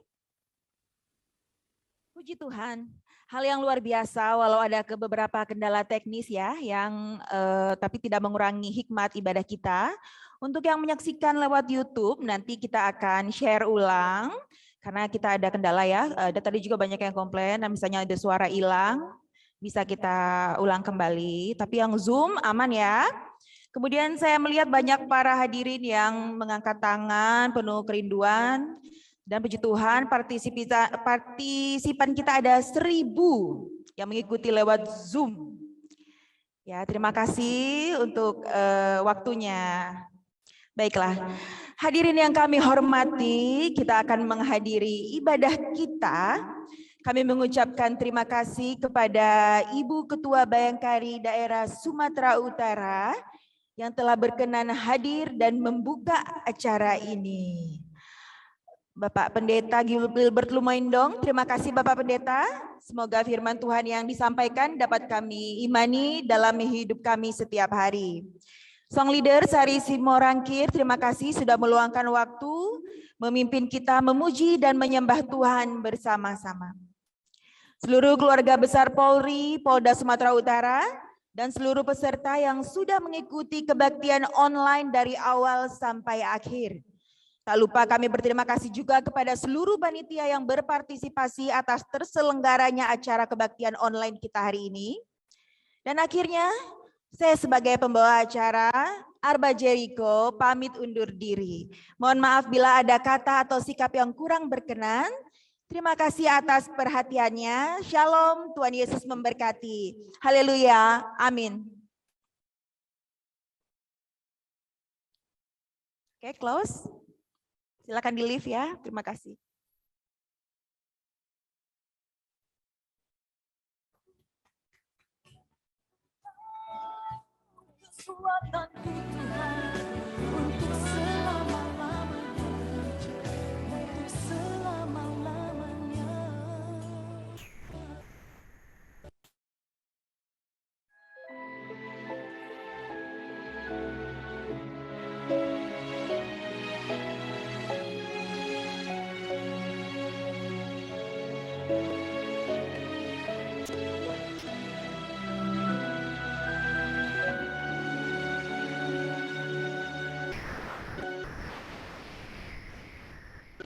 Puji Tuhan. Hal yang luar biasa walau ada beberapa kendala teknis ya yang tapi tidak mengurangi hikmat ibadah kita. Untuk yang menyaksikan lewat YouTube nanti kita akan share ulang karena kita ada kendala ya. Ada tadi juga banyak yang komplain, misalnya ada suara hilang, bisa kita ulang kembali. Tapi yang Zoom aman ya. Kemudian saya melihat banyak para hadirin yang mengangkat tangan penuh kerinduan. Dan puji Tuhan partisipan kita ada 1.000 yang mengikuti lewat Zoom. Ya, terima kasih untuk waktunya. Baiklah, hadirin yang kami hormati, kita akan menghadiri ibadah kita. Kami mengucapkan terima kasih kepada Ibu Ketua Bayangkari Daerah Sumatera Utara yang telah berkenan hadir dan membuka acara ini. Bapak Pendeta Gilbert Lumoindong, terima kasih Bapak Pendeta. Semoga firman Tuhan yang disampaikan dapat kami imani dalam hidup kami setiap hari. Song leader Sari Simorangkir, terima kasih sudah meluangkan waktu memimpin kita memuji dan menyembah Tuhan bersama-sama. Seluruh keluarga besar Polri, Polda Sumatera Utara, dan seluruh peserta yang sudah mengikuti kebaktian online dari awal sampai akhir. Tak lupa kami berterima kasih juga kepada seluruh panitia yang berpartisipasi atas terselenggaranya acara kebaktian online kita hari ini. Dan akhirnya, saya sebagai pembawa acara, Arba Jericho, pamit undur diri. Mohon maaf bila ada kata atau sikap yang kurang berkenan. Terima kasih atas perhatiannya. Shalom, Tuhan Yesus memberkati. Haleluya, amin. Oke, close. Silakan di live ya, terima kasih.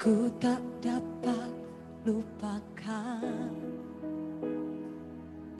Ku tak dapat lupakan